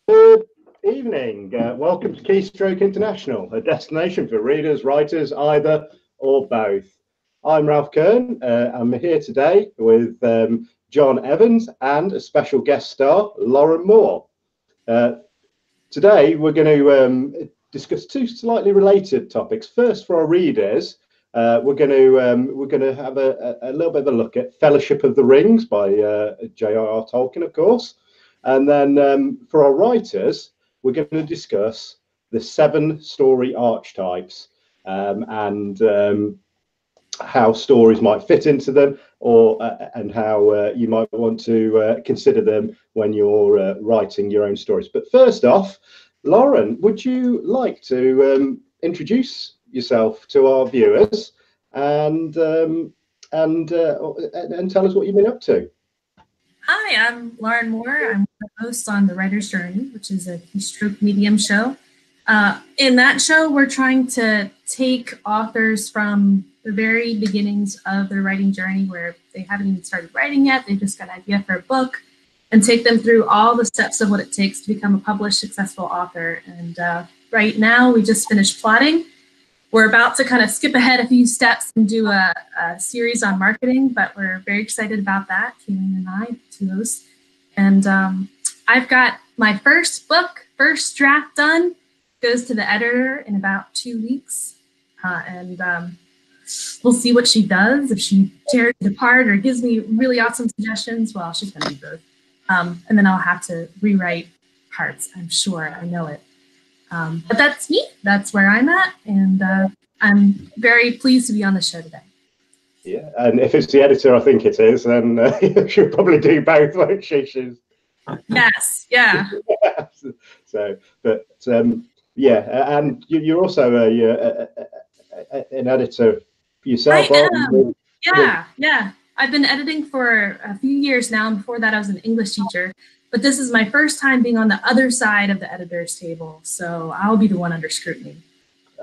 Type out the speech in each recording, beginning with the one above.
Good evening. Welcome to Keystroke International, a destination for readers, writers, either or both. I'm Ralph Kern. I'm here today with John Evans and a special guest star, Lauren Moore. Today, we're going to discuss two slightly related topics. First, for our readers, we're going to have a little bit of a look at Fellowship of the Rings by J.R.R. Tolkien, of course. And then for our writers, we're going to discuss the 7 story archetypes and how stories might fit into them, or and how you might want to consider them when you're writing your own stories. But first off, Lauren, would you like to introduce yourself to our viewers and tell us what you've been up to? Hi, I'm Lauren Moore. I'm the host on The Writer's Journey, which is a Keystroke Medium show. In that show, we're trying to take authors from the very beginnings of their writing journey, where they haven't even started writing yet, they've just got an idea for a book, and take them through all the steps of what it takes to become a published, successful author. And right now, we just finished plotting. We're about to kind of skip ahead a few steps and do a series on marketing, but we're very excited about that, Keelan and I, two hosts. And I've got my first book, first draft done, goes to the editor in about 2 weeks. And we'll see what she does, if she tears it apart or gives me really awesome suggestions. Well, she's going to do both. And then I'll have to rewrite parts, I'm sure. I know it. But that's me. That's where I'm at. And I'm very pleased to be on the show today. Yeah, and if it's the editor, I think it is, then she'll probably do both, won't she? Yes, yeah. So, but yeah, and you're also an editor yourself. I am. Yeah. I've been editing for a few years now, and before that I was an English teacher. But this is my first time being on the other side of the editor's table, so I'll be the one under scrutiny.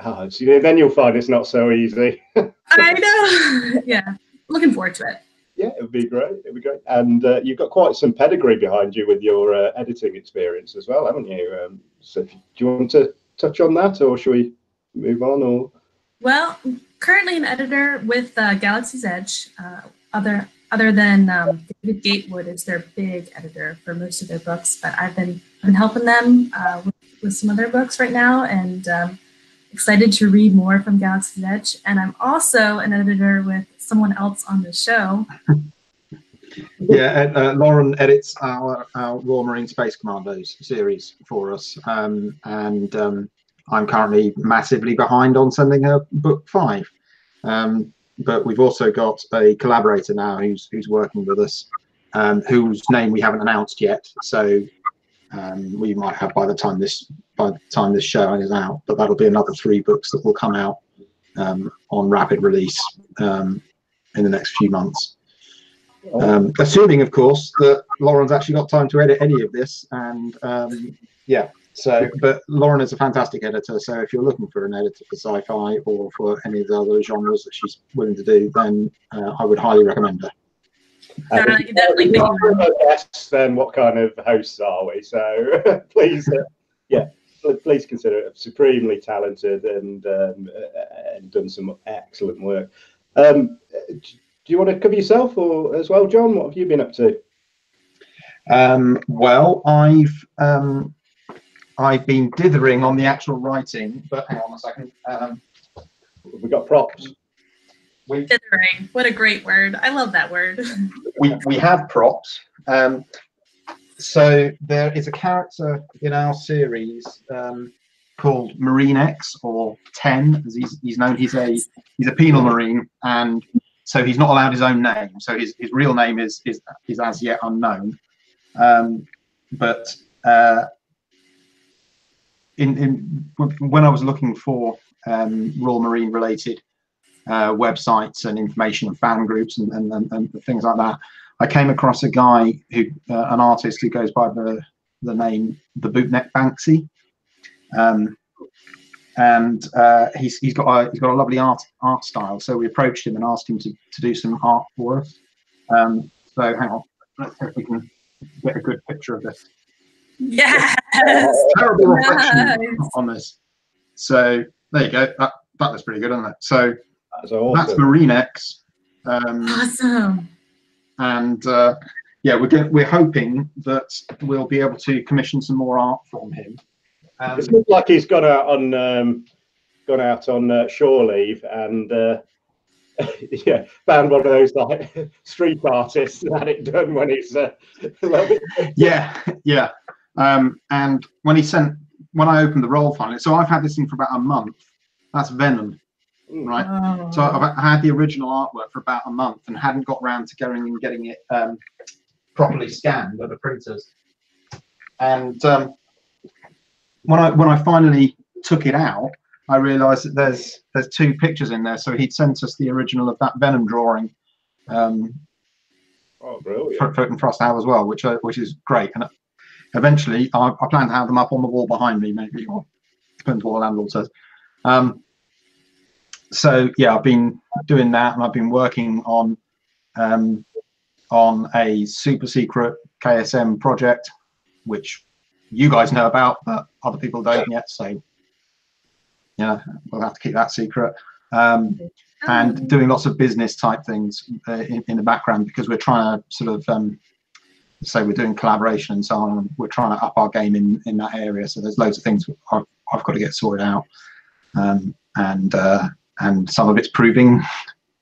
Oh, so then you'll find it's not so easy. I know. Yeah, looking forward to it. Yeah, it would be great. It'd be great. And you've got quite some pedigree behind you with your editing experience as well, haven't you? So do you want to touch on that, or should we move on? Or well, I'm currently an editor with Galaxy's Edge. Other than David Gatewood is their big editor for most of their books, but I've been helping them with some other books right now, and excited to read more from Galaxy's Edge. And I'm also an editor with someone else on the show. Yeah, Lauren edits our Royal Marine Space Commandos series for us, and I'm currently massively behind on sending her book 5. But we've also got a collaborator now who's working with us, whose name we haven't announced yet. So we might have by the time this show is out. But that'll be another 3 books that will come out on rapid release in the next few months. Assuming, of course, that Lauren's actually got time to edit any of this. And yeah. So, but Lauren is a fantastic editor. So if you're looking for an editor for sci-fi or for any of the other genres that she's willing to do, then I would highly recommend her. I can definitely think of guests, then what kind of hosts are we? So please, please consider it. Supremely talented and done some excellent work. Do you want to cover yourself or as well, John? What have you been up to? Well, I've been dithering on the actual writing, but hang on a second. We've got props. Dithering. What a great word. I love that word. We have props. So there is a character in our series called Marine X, or 10, as he's known. He's a penal marine, and so he's not allowed his own name. So his real name is as yet unknown. But when I was looking for Royal Marine related websites and information and fan groups and things like that, I came across a guy an artist who goes by the name The Bootneck Banksy, and he's got a lovely art style. So we approached him and asked him to do some art for us. So hang on, let's see if we can get a good picture of this. Yes. Terrible reflection Nice. on this. So there you go. That looks pretty good, doesn't it? So That's awesome. that's Marine X. Awesome. And yeah, we're hoping that we'll be able to commission some more art from him. It looks like he's gone out on shore leave and yeah, found one of those like street artists that had it done when he's a little bit. Yeah. And when I opened the roll finally, so I've had this thing for about a month. That's Venom, right? Oh. So I've had the original artwork for about a month and hadn't got round to going and getting it properly scanned at the printers. And when I finally took it out, I realised that there's two pictures in there. So he'd sent us the original of that Venom drawing. Oh, brilliant! For Frost now as well, which is great. And eventually, I plan to have them up on the wall behind me, maybe, or depends what the landlord says. So yeah, I've been doing that, and I've been working on a super secret KSM project, which you guys know about, but other people don't yet. So yeah, we'll have to keep that secret. And doing lots of business type things in the background, because we're trying to sort of say we're doing collaboration and so on, and we're trying to up our game in that area. So there's loads of things I've got to get sorted out, and some of it's proving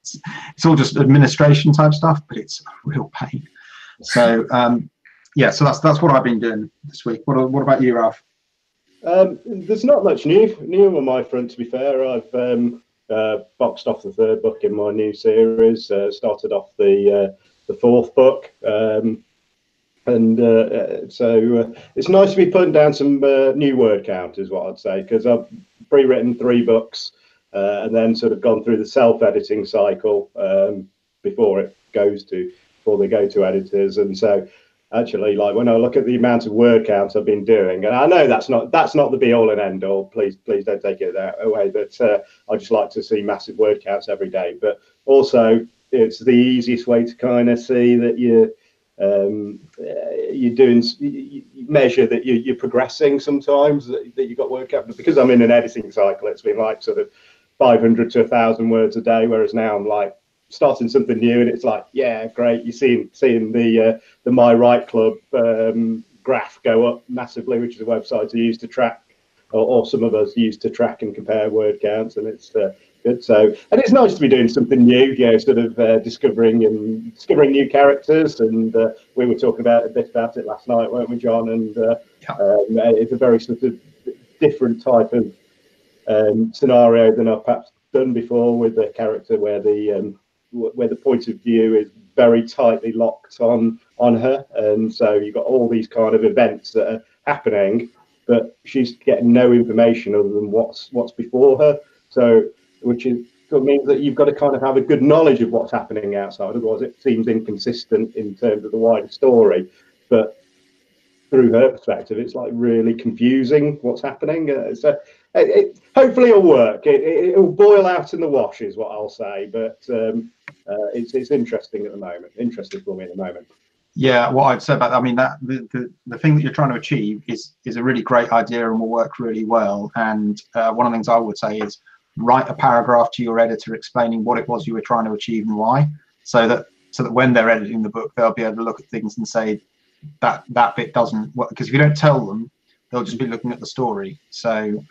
it's all just administration type stuff, but it's a real pain. So yeah, so that's what I've been doing this week. What about you, Ralph? There's not much new on my front, to be fair. I've boxed off the third book in my new series, started off the fourth book, so it's nice to be putting down some new word count, is what I'd say, because I've pre-written 3 books and then sort of gone through the self-editing cycle before they go to editors. And so actually, like, when I look at the amount of word counts I've been doing, and I know that's not the be all and end all, please don't take it that away, but I just like to see massive word counts every day. But also, it's the easiest way to kind of see that you measure that you're progressing sometimes, that you've got word count. But because I'm in an editing cycle, it's been like sort of 500 to 1,000 words a day, whereas now I'm like starting something new, and it's like, yeah, great. You're seeing the My Right Club graph go up massively, which is a website I use to track, or some of us use to track and compare word counts, and it's good. So, and it's nice to be doing something new, sort of discovering new characters. And we were talking a bit about it last night, weren't we, John? And it's a very sort of different type of scenario than I've perhaps done before, with a character where the point of view is very tightly locked on her, and so you've got all these kind of events that are happening, but she's getting no information other than what's before her. So, which means that you've got to kind of have a good knowledge of what's happening outside, otherwise it seems inconsistent in terms of the wider story. But through her perspective, it's like really confusing what's happening. So hopefully it'll work. It'll boil out in the wash, is what I'll say. But it's interesting at the moment. Interesting for me at the moment. Yeah, what I'd say about that, I mean, that the thing that you're trying to achieve is a really great idea and will work really well. And one of the things I would say is write a paragraph to your editor explaining what it was you were trying to achieve and why, so that when they're editing the book, they'll be able to look at things and say that bit doesn't work, because if you don't tell them, they'll just be looking at the story. So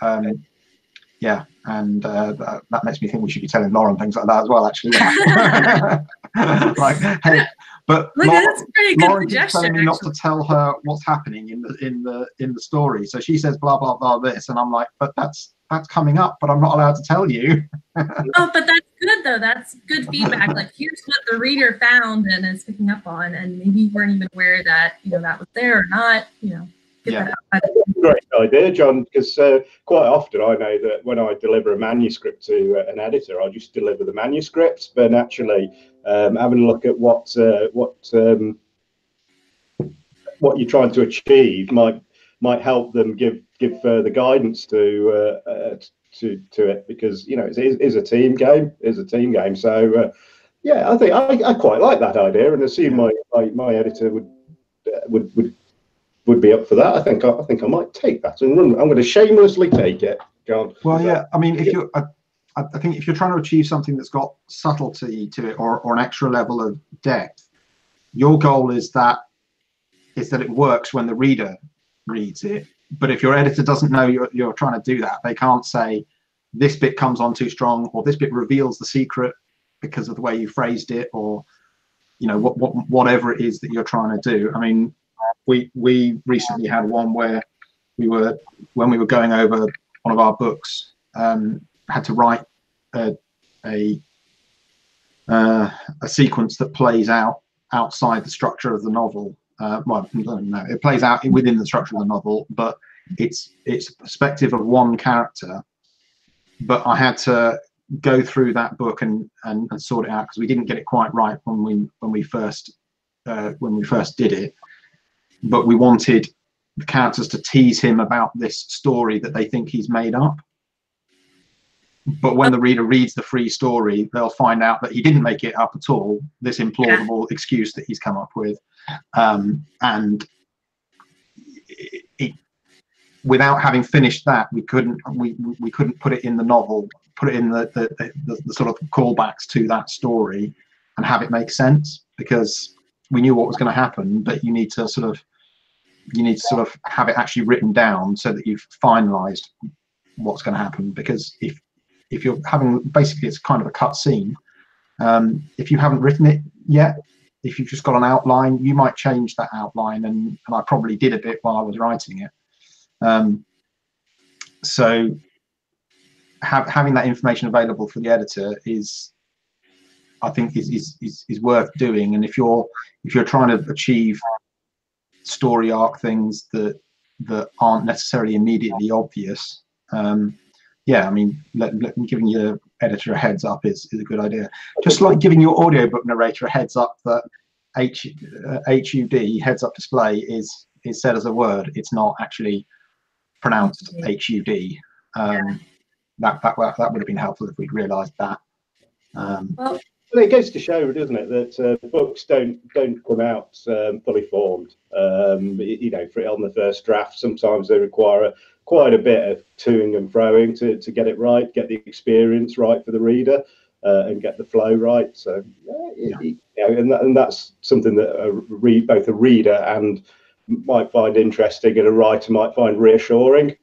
yeah, and that makes me think we should be telling Lauren things like that as well, actually. Like, hey, but Lauren keeps telling me not to tell her what's happening in the story. So she says blah blah blah this, and I'm like, but that's coming up, but I'm not allowed to tell you. Oh, but that's good though. That's good feedback. Like, here's what the reader found and is picking up on, and maybe you weren't even aware that that was there or not. Get that out. Great idea, John, because quite often I know that when I deliver a manuscript to an editor, I just deliver the manuscript, but actually having a look at what you're trying to achieve might help them give further guidance to it, because it is a team game. So yeah, I think I quite like that idea, and assume my editor would would be up for that, I think I might take that and run. I'm going to shamelessly take it, John. Well, yeah. I mean, if you're, I think if you're trying to achieve something that's got subtlety to it, or an extra level of depth, your goal is that it works when the reader reads it. But if your editor doesn't know you're trying to do that, they can't say this bit comes on too strong, or this bit reveals the secret because of the way you phrased it, or whatever it is that you're trying to do. I mean, we recently had one where when we were going over one of our books, had to write a sequence that plays out outside the structure of the novel. Well, no, it plays out within the structure of the novel, but it's the perspective of one character. But I had to go through that book and sort it out, because we didn't get it quite right when we first did it. But we wanted the characters to tease him about this story that they think he's made up. But when the reader reads the free story, they'll find out that he didn't make it up at all, this implausible excuse that he's come up with. And without having finished that, we couldn't put it in the novel, put it in the sort of callbacks to that story and have it make sense, because we knew what was going to happen, but you need to sort of have it actually written down so that you've finalized what's going to happen. Because if you're having, basically it's kind of a cut scene, if you haven't written it yet, if you've just got an outline, you might change that outline, and I probably did a bit while I was writing it. So having that information available for the editor is, I think, is worth doing. And if you're trying to achieve story arc things that aren't necessarily immediately obvious, yeah, I mean, giving your editor a heads up is a good idea. Just like giving your audiobook narrator a heads up that HUD, heads up display, is said as a word. It's not actually pronounced HUD. That would have been helpful if we'd realised that. Well, it goes to show, doesn't it, that books don't come out fully formed. For it on the first draft, sometimes they require quite a bit of toing and froing to get it right, get the experience right for the reader, and get the flow right. So, and that's something that both a reader and might find interesting, and a writer might find reassuring.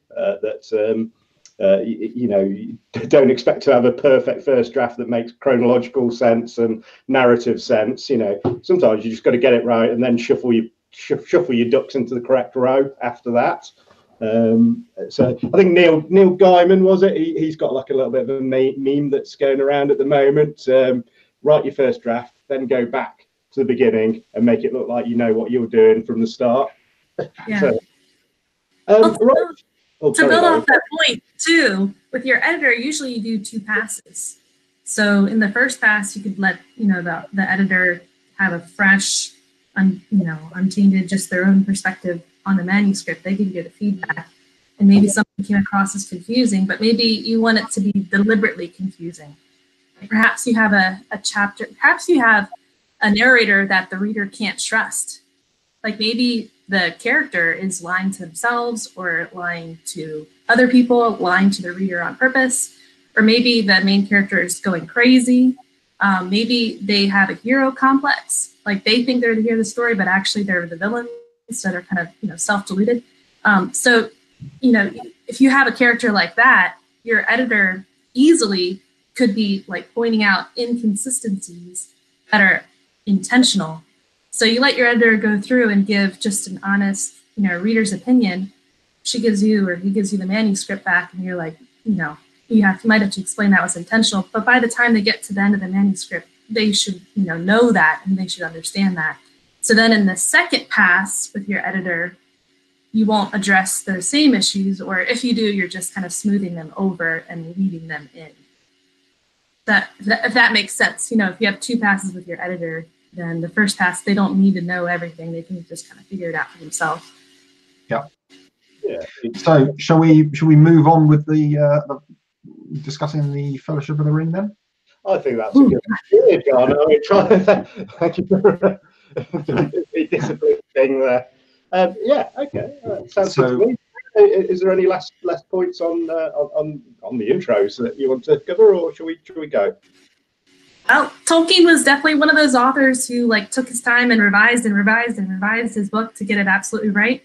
Don't expect to have a perfect first draft that makes chronological sense and narrative sense. Sometimes you just got to get it right, and then shuffle your ducks into the correct row after that. So I think Neil Gaiman, was it? He's got like a little bit of a meme that's going around at the moment. Write your first draft, then go back to the beginning and make it look like you know what you're doing from the start. Yeah. So, to build off that point too, with your editor, usually you do 2 passes. So in the first pass, you could let the editor have a fresh, untainted, just their own perspective on the manuscript. They give you the feedback, and maybe something came across as confusing, but maybe you want it to be deliberately confusing. Perhaps you have a chapter, perhaps you have a narrator that the reader can't trust. Like maybe the character is lying to themselves, or lying to other people, lying to the reader on purpose, or maybe the main character is going crazy. Maybe they have a hero complex, like they think they're the hero of the story, but actually they're the villain, so they're kind of self-deluded. So if you have a character like that, your editor easily could be like pointing out inconsistencies that are intentional. So you let your editor go through and give just an honest, reader's opinion. She gives you, or he gives you, the manuscript back, and you're like, you might have to explain that was intentional. But by the time they get to the end of the manuscript, they should, know that, and they should understand that. So then in the second pass with your editor, you won't address those same issues, or if you do, you're just kind of smoothing them over and leaving them in. If that makes sense. If you have 2 passes with your editor, then the first pass, they don't need to know everything. They can just kind of figure it out for themselves. Yeah. Yeah. So shall we move on with the discussing the Fellowship of the Ring then? I think that's a good idea, John. Thank you for the discipline thing there. Yeah, okay, sounds good to me. Is there any last points on the intros that you want to cover, or should we go? Well, Tolkien was definitely one of those authors who like took his time and revised his book to get it absolutely right.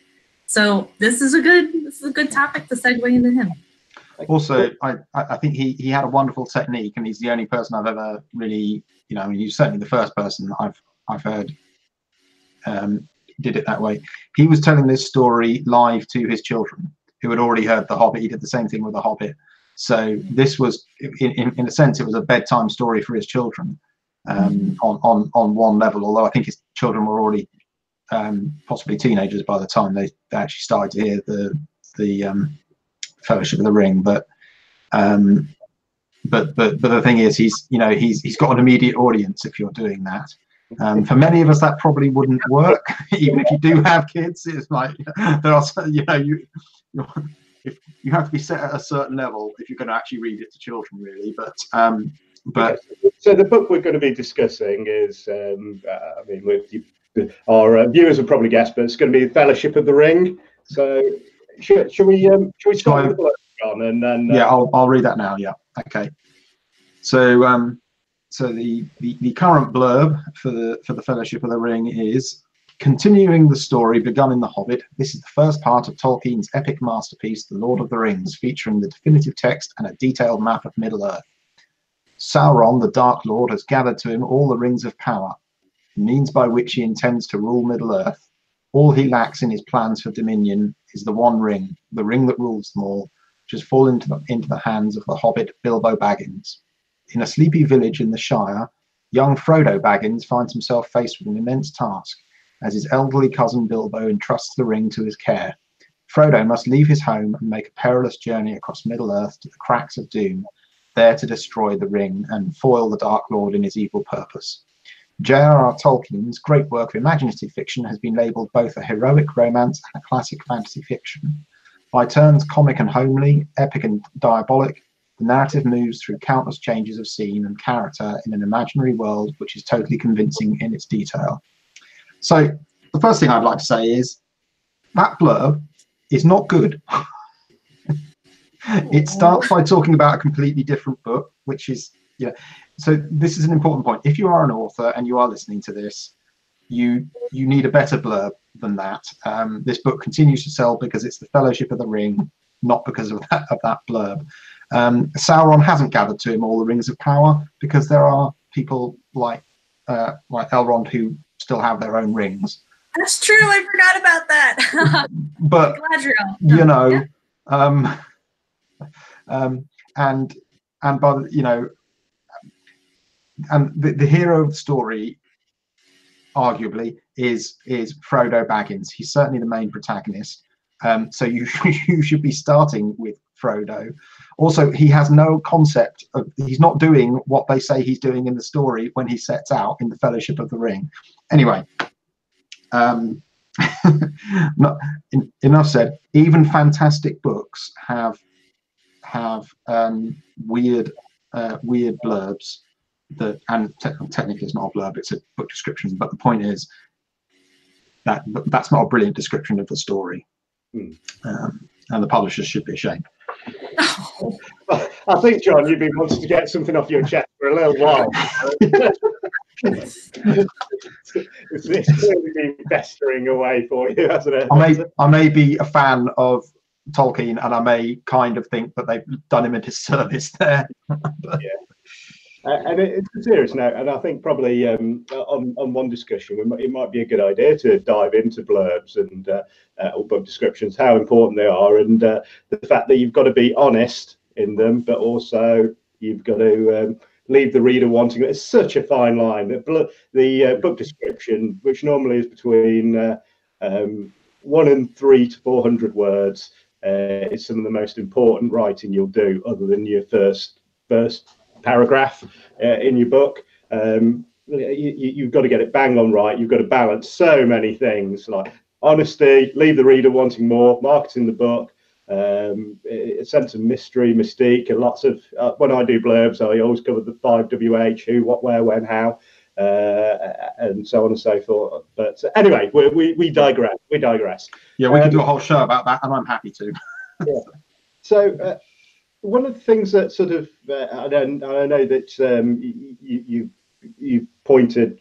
So this is a good topic to segue into him. Also, I think he had a wonderful technique, and he's the only person I've ever really, he's certainly the first person I've heard did it that way. He was telling this story live to his children who had already heard The Hobbit. He did the same thing with The Hobbit. So this was, in a sense, it was a bedtime story for his children on one level. Although I think his children were already possibly teenagers by the time they actually started to hear the Fellowship of the Ring. But the thing is, he's got an immediate audience if you're doing that. For many of us, that probably wouldn't work. Even if you do have kids, it's like there are, you have to be set at a certain level if you're going to actually read it to children, really. But so the book we're going to be discussing is, our viewers will probably guess, but it's going to be Fellowship of the Ring. So should we start with the blurb, John, and then yeah, I'll read that now. Yeah, okay. So so the current blurb for the Fellowship of the Ring is: continuing the story begun in The Hobbit, this is the first part of Tolkien's epic masterpiece, The Lord of the Rings, featuring the definitive text and a detailed map of Middle-earth. Sauron, the Dark Lord, has gathered to him all the rings of power, the means by which he intends to rule Middle-earth. All he lacks in his plans for dominion is the one ring, the ring that rules them all, which has fallen into the hands of the Hobbit Bilbo Baggins. In a sleepy village in the Shire, young Frodo Baggins finds himself faced with an immense task, as his elderly cousin Bilbo entrusts the ring to his care. Frodo must leave his home and make a perilous journey across Middle-earth to the cracks of Doom, there to destroy the ring and foil the Dark Lord in his evil purpose. J.R.R. Tolkien's great work of imaginative fiction has been labelled both a heroic romance and a classic fantasy fiction. By turns comic and homely, epic and diabolic, the narrative moves through countless changes of scene and character in an imaginary world which is totally convincing in its detail. So the first thing I'd like to say is that blurb is not good. It starts by talking about a completely different book, which is, so this is an important point. If you are an author and you are listening to this, you need a better blurb than that. This book continues to sell because it's the Fellowship of the Ring, not because of that blurb. Sauron hasn't gathered to him all the rings of power because there are people like Elrond who still have their own rings. That's true. I forgot about that. But Galadriel. And by and the hero of the story, arguably, is Frodo Baggins. He's certainly the main protagonist. So you should be starting with Frodo. Also, he has no concept of, he's not doing what they say he's doing in the story when he sets out in the Fellowship of the Ring. Anyway, enough said. Even fantastic books have weird blurbs that, and technically it's not a blurb, it's a book description, but the point is that that's not a brilliant description of the story. And the publishers should be ashamed. I think, John, you've been wanting to get something off your chest for a little while. It's clearly been festering away for you, hasn't it? I may be a fan of Tolkien, and I may kind of think that they've done him a disservice there. Yeah. And it's a serious note, and I think probably on one discussion, it might be a good idea to dive into blurbs and or book descriptions, how important they are, and the fact that you've got to be honest in them, but also you've got to leave the reader wanting. It's such a fine line. The book description, which normally is between 1 and 3 to 400 words, is some of the most important writing you'll do, other than your first paragraph in your book. You've got to get it bang on right. You've got to balance so many things, like honesty, leave the reader wanting more, marketing the book, a sense of mystery, mystique, and lots of when I do blurbs, I always cover the 5 WH: who, what, where, when, how. and so on and so forth. But anyway, we digress. We digress. Yeah, we can do a whole show about that, and I'm happy to. Yeah. So one of the things that sort of I know that you pointed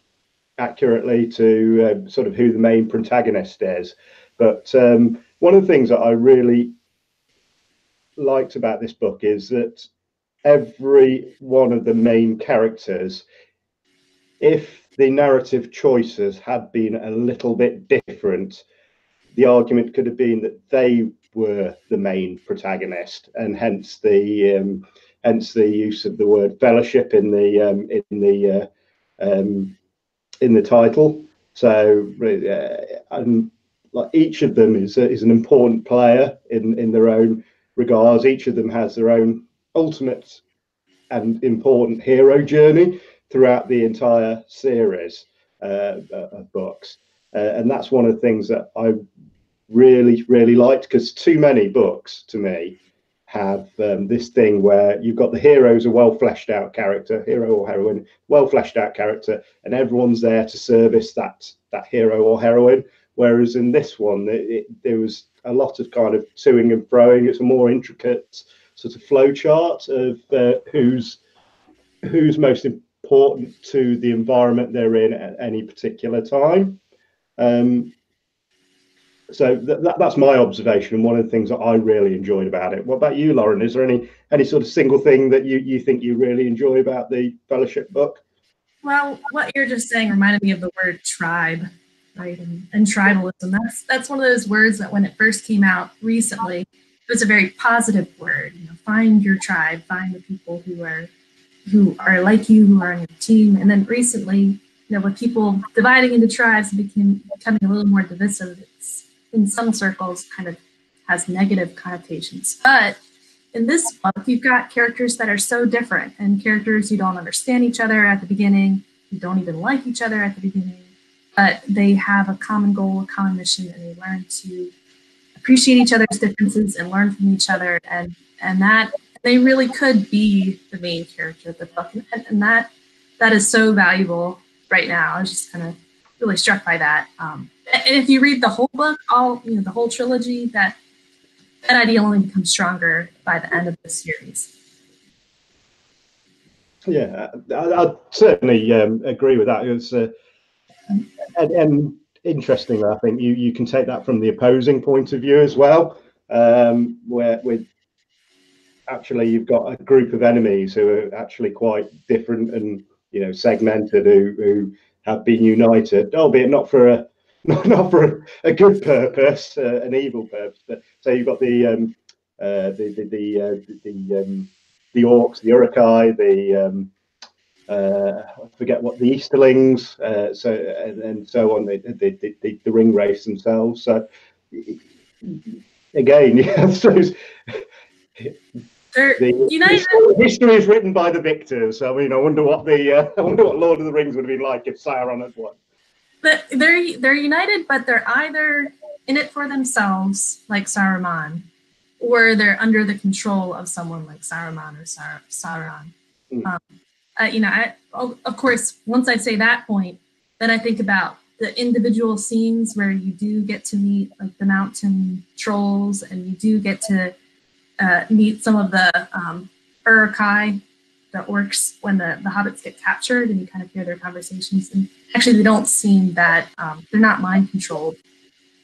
accurately to sort of who the main protagonist is, but one of the things that I really liked about this book is that every one of the main characters, if the narrative choices had been a little bit different, the argument could have been that they were the main protagonist, and hence the use of the word fellowship in the title. So like each of them is an important player in their own regards. Each of them has their own ultimate and important hero journey throughout the entire series of books, and that's one of the things that I really liked, because too many books to me have this thing where you've got the hero as a well fleshed out character, hero or heroine, well fleshed out character, and everyone's there to service that hero or heroine. Whereas in this one, there was a lot of kind of toing and froing. It's a more intricate sort of flow chart of who's most important to the environment they're in at any particular time. So that's my observation, and one of the things that I really enjoyed about it. What about you, Lauren? Is there any sort of single thing that you think you really enjoy about the Fellowship book? Well, what you're just saying reminded me of the word tribe, right? And tribalism. That's one of those words that when it first came out recently, it was a very positive word. You know, find your tribe, find the people who are like you, who are on your team. And then recently, you know, with people dividing into tribes, becoming a little more divisive. It's, in some circles, kind of has negative connotations. But in this book, you've got characters that are so different, and characters who don't understand each other at the beginning, who don't even like each other at the beginning, but they have a common goal, a common mission, and they learn to appreciate each other's differences and learn from each other, and that they really could be the main character of the book, and that is so valuable right now. I was just kind of really struck by that. And if you read the whole book, the whole trilogy, that idea only becomes stronger by the end of the series. Yeah, I certainly agree with that. It's and interestingly, I think you can take that from the opposing point of view as well, where with actually you've got a group of enemies who are actually quite different and segmented, who have been united, albeit not for a good purpose, an evil purpose. But so you've got the orcs, the Uruk-hai, I forget what, the Easterlings, and so on, the ring race themselves. So again, history is written by the victors. I mean, I wonder what Lord of the Rings would have been like if Sauron had won. They're united, but they're either in it for themselves, like Saruman, or they're under the control of someone like Saruman or Sauron. Of course, once I say that point, then I think about the individual scenes where you do get to meet like the mountain trolls, and you do get to meet some of the Uruk-hai, the orcs, when the hobbits get captured, and you kind of hear their conversations. And actually, they don't seem that they're not mind-controlled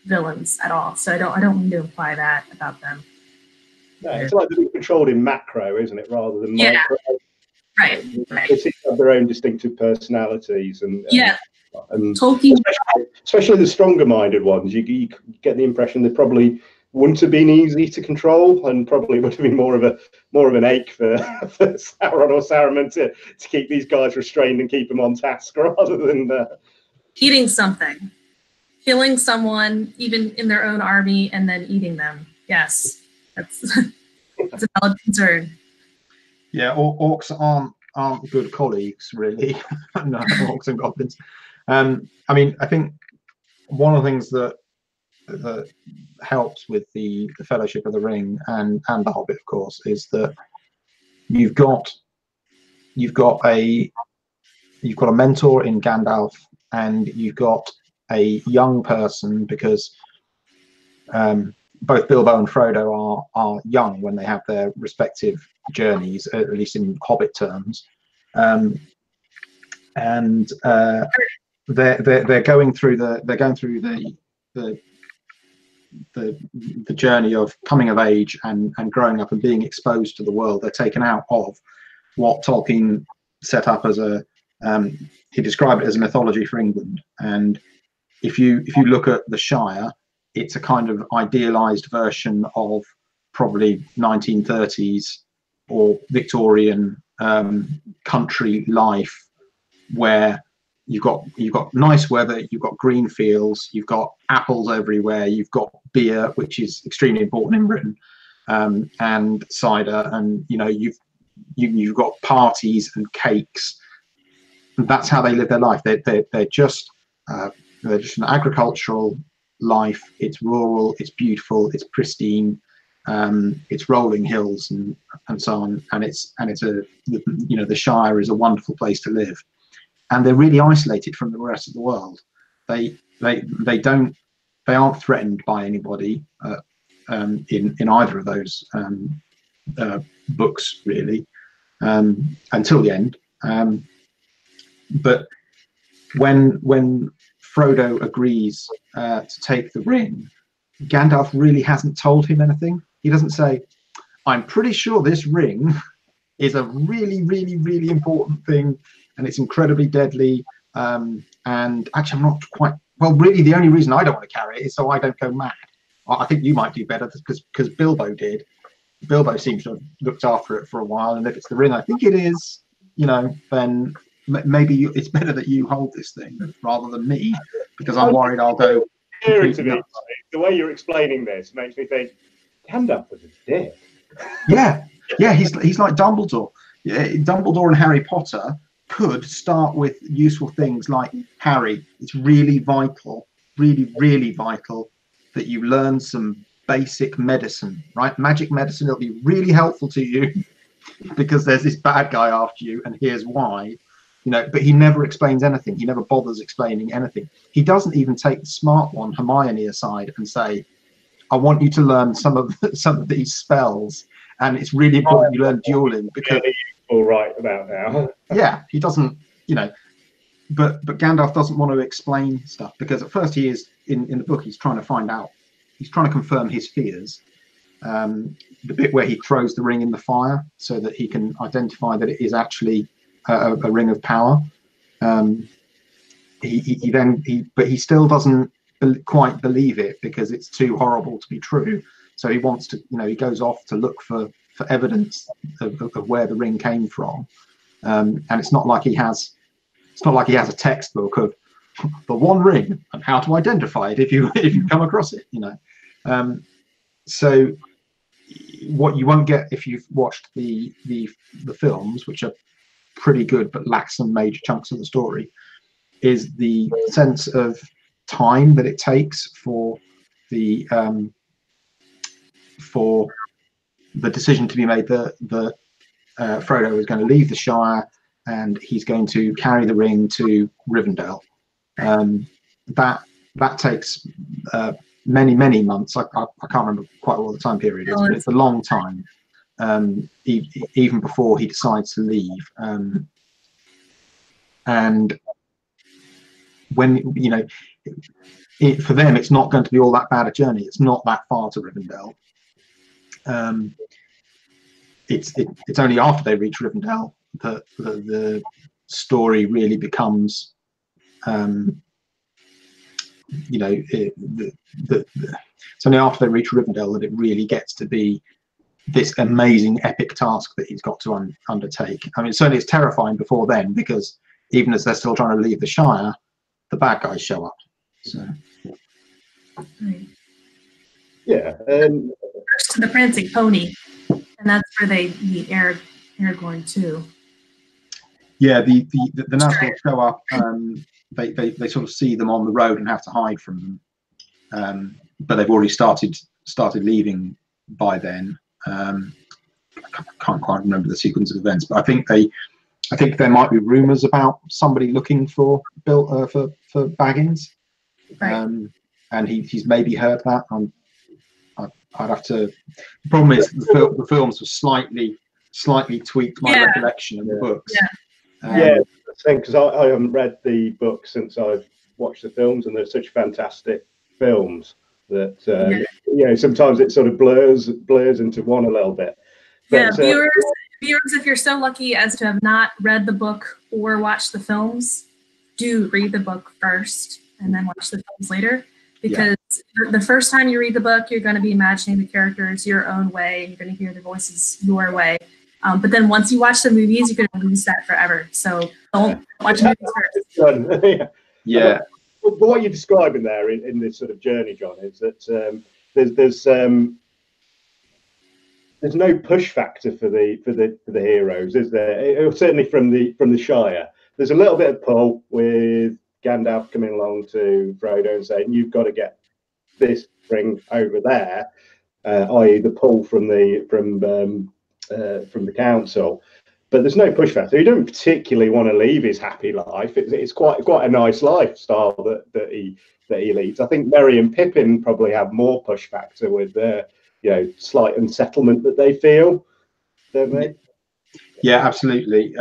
villains at all. So I don't mean to imply that about them. No, it's like they're controlled in macro, isn't it, rather than micro? Right. They seem to have their own distinctive personalities, and Tolkien, especially the stronger-minded ones. You get the impression they probably wouldn't have been easy to control, and probably would have been more of an ache for Sauron or Saruman to keep these guys restrained and keep them on task, rather than eating something, killing someone, even in their own army, and then eating them. Yes, that's a valid concern. Yeah, orcs aren't good colleagues, really. No, orcs and goblins. I mean, I think one of the things that helps with the Fellowship of the Ring and the Hobbit, of course, is that you've got a you've got a mentor in Gandalf, and you've got a young person, because both Bilbo and Frodo are young when they have their respective journeys, at least in Hobbit terms, and they're going through the journey of coming of age and growing up and being exposed to the world. They're taken out of what Tolkien set up as a he described it as a mythology for England. And if you look at the Shire, it's a kind of idealized version of probably 1930s or Victorian country life, where you've got nice weather, you've got green fields, you've got apples everywhere, you've got beer, which is extremely important in Britain, and cider, and you've got parties and cakes. And that's how they live their life. They're just an agricultural life. It's rural, it's beautiful, it's pristine, it's rolling hills and so on. And it's the Shire is a wonderful place to live. And they're really isolated from the rest of the world. They aren't threatened by anybody in either of those books, really, until the end. But when Frodo agrees to take the ring, Gandalf really hasn't told him anything. He doesn't say, "I'm pretty sure this ring is a really, really, really important thing, and it's incredibly deadly. And actually, I'm not quite well. Really, the only reason I don't want to carry it is so I don't go mad. I think you might do better because Bilbo did. Bilbo seems to have looked after it for a while, and if it's the ring I think it is, then maybe it's better that you hold this thing rather than me, because I'm worried I'll go." The way you're explaining this makes me think Gandalf was a dick. Yeah, he's like Dumbledore. Dumbledore and Harry Potter could start with useful things like, Harry, it's really vital, really, really vital that you learn some basic medicine, right? Magic medicine, it'll be really helpful to you because there's this bad guy after you, and here's why. But he never explains anything. He never bothers explaining anything. He doesn't even take the smart one, Hermione, aside and say, "I want you to learn some of these spells, and it's really important you learn dueling because." All right about now. Yeah, he doesn't, but Gandalf doesn't want to explain stuff, because at first he is in the book. He's trying to confirm his fears. The bit where he throws the ring in the fire so that he can identify that it is actually a ring of power. But he still doesn't quite believe it because it's too horrible to be true. So he wants to, he goes off to look for evidence of where the ring came from. And it's not like he has a textbook of the one ring and how to identify it if you come across it, So what you won't get if you've watched the films, which are pretty good but lack some major chunks of the story, is the sense of time that it takes for the decision to be made that Frodo is going to leave the Shire and he's going to carry the ring to Rivendell. That takes many months. I can't remember quite what the time period is, but it's a long time, even before he decides to leave. And when for them, it's not going to be all that bad a journey. It's not that far to Rivendell. It's only after they reach Rivendell that the story really becomes, it's only after they reach Rivendell that it really gets to be this amazing epic task that he's got to undertake. I mean, certainly it's terrifying before then, because even as they're still trying to leave the Shire, the bad guys show up. So. Yeah. First to the prancing pony, and that's where they meet Aragorn too. Yeah, the Nazgûl show up. They sort of see them on the road and have to hide from them, but they've already started leaving by then. I can't quite remember the sequence of events, but I think I think there might be rumours about somebody looking for Baggins, Right. and he's maybe heard that. I'd have to. The problem is the films were slightly tweaked my recollection of the books. Yeah, I think because I haven't read the book since I've watched the films, and they're such fantastic films that sometimes it sort of blurs into one a little bit. But, viewers, if you're so lucky as to have not read the book or watched the films, do read the book first and then watch the films later, because the first time you read the book, you're going to be imagining the characters your own way, and you're going to hear the voices your way. But then once you watch the movies, you're going to lose that forever. So don't watch the movies first. Yeah. But what you're describing there in this sort of journey, John, is that there's no push factor for the heroes, is there? Certainly from the Shire, there's a little bit of pull with Gandalf coming along to Frodo and saying, "You've got to get this ring over there," i.e., the pull from the council. But there's no push factor. He don't particularly want to leave his happy life. It's quite a nice lifestyle that he leads. I think Merry and Pippin probably have more push factor with their slight unsettlement that they feel, don't they? Yeah, absolutely.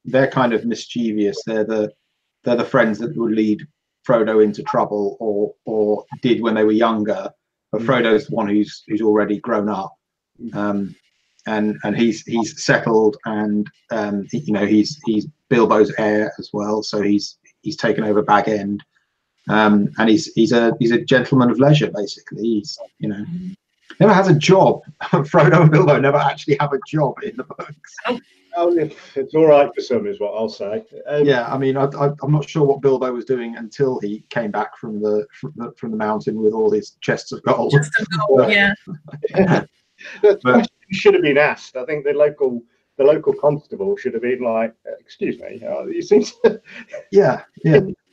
They're kind of mischievous. They're the friends that would lead Frodo into trouble, or did when they were younger. But Frodo's the one who's already grown up, and he's settled, and he's Bilbo's heir as well. So he's taken over Bag End, and he's a gentleman of leisure, basically. He's never has a job. Frodo and Bilbo never actually have a job in the books. Oh, it's all right for some, is what I'll say. Yeah, I mean, I'm not sure what Bilbo was doing until he came back from the mountain with all his chests of gold. Chests of gold, yeah. The question should have been asked. I think the local constable should have been like, "Excuse me, you seem to, you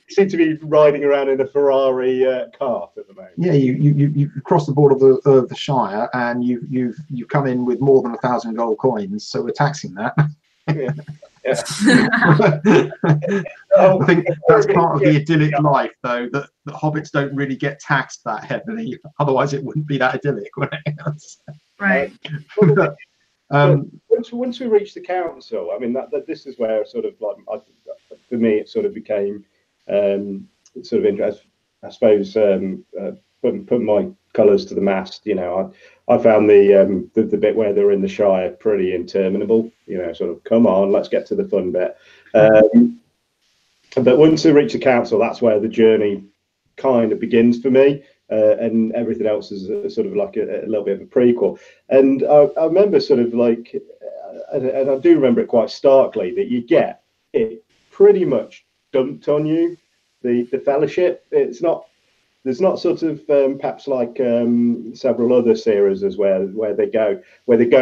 seem to be riding around in a Ferrari cart at the moment." Yeah, you crossed the border of the Shire, and you've come in with more than 1,000 gold coins, so we're taxing that. Yeah. I think that's part of the idyllic life, though, that hobbits don't really get taxed that heavily. Otherwise, it wouldn't be that idyllic, would it? Right. Once we reach the council, I mean, that this is where sort of like for me it sort of became sort of interest. I suppose put my colours to the mast. I found the bit where they're in the Shire pretty interminable. Sort of come on, let's get to the fun bit. But once we reach the council, that's where the journey kind of begins for me. And everything else is sort of like a little bit of a prequel. And I remember sort of like, and I do remember it quite starkly, that you get it pretty much dumped on you, the Fellowship. There's not sort of perhaps like several other series as where they go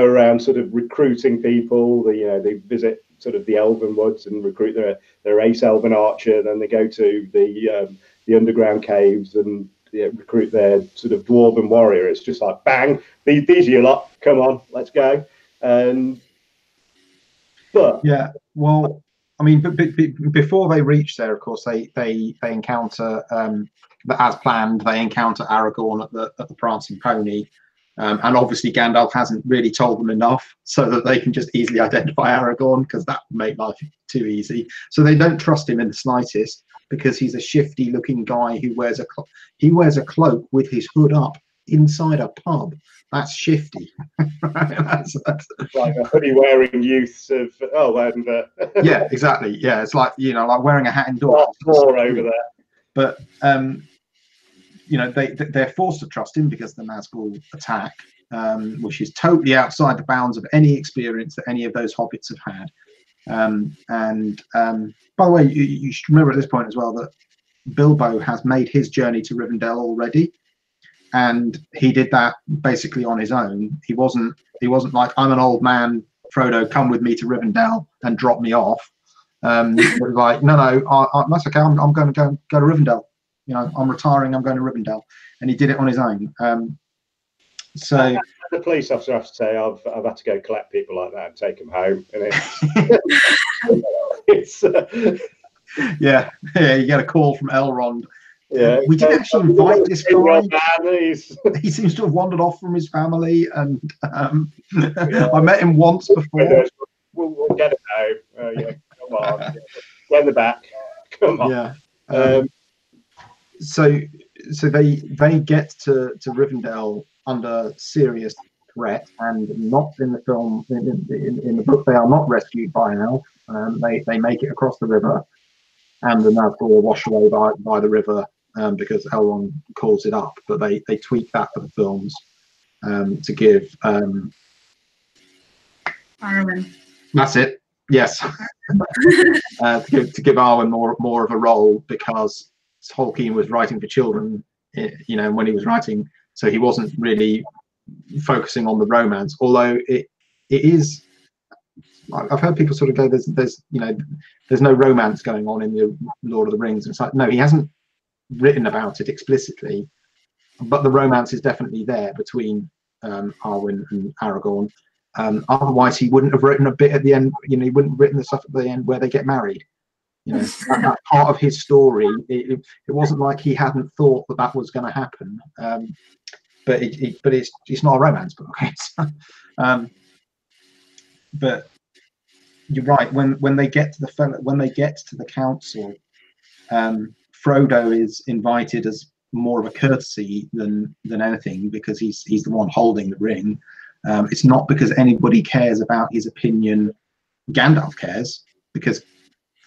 around sort of recruiting people. They visit sort of the Elven Woods and recruit their ace Elven archer. Then they go to the underground caves and recruit their sort of dwarven warrior. It's just like bang, these are your lot. Come on, let's go. But yeah, well, I mean, but before they reach there, of course, they encounter as planned. They encounter Aragorn at the Prancing Pony, and obviously Gandalf hasn't really told them enough so that they can just easily identify Aragorn, because that would make life too easy. So they don't trust him in the slightest, because he's a shifty-looking guy who wears a cloak with his hood up inside a pub. That's shifty. that's like a hoodie-wearing youth of yeah, exactly. Yeah, it's like like wearing a hat indoors. More over there. But they're forced to trust him because of the Nazgul attack, which is totally outside the bounds of any experience that any of those hobbits have had. By the way, you should remember at this point as well that Bilbo has made his journey to Rivendell already, and he did that basically on his own. He wasn't like, I'm an old man, Frodo, come with me to Rivendell and drop me off. It was like, no, that's okay. I'm going to go to Rivendell. I'm retiring. I'm going to Rivendell, and he did it on his own. So the police officer, I have to say, I've had to go collect people like that and take them home, and it's yeah, you get a call from Elrond. Yeah, we didn't actually invite this guy. Man, he seems to have wandered off from his family, and I met him once before. We'll get it home. Yeah, come on, get in the back. Come on. Yeah. So they get to Rivendell under serious threat, and not in the film. In the book, they are not rescued by an elf. They make it across the river, and the Nazgul wash away by the river because Elrond calls it up. But they tweak that for the films to give. Arwen. That's it. Yes. to give Arwen more of a role, because Tolkien was writing for children, when he was writing, so he wasn't really focusing on the romance. Although it is, I've heard people sort of go, there's no romance going on in the Lord of the Rings. It's like, no, he hasn't written about it explicitly, but the romance is definitely there between Arwen and Aragorn. Otherwise, he wouldn't have written a bit at the end. He wouldn't have written the stuff at the end where they get married. That part of his story. It wasn't like he hadn't thought that was going to happen. But it's not a romance book. But you're right. When they get to the council, Frodo is invited as more of a courtesy than anything, because he's the one holding the ring. It's not because anybody cares about his opinion. Gandalf cares, because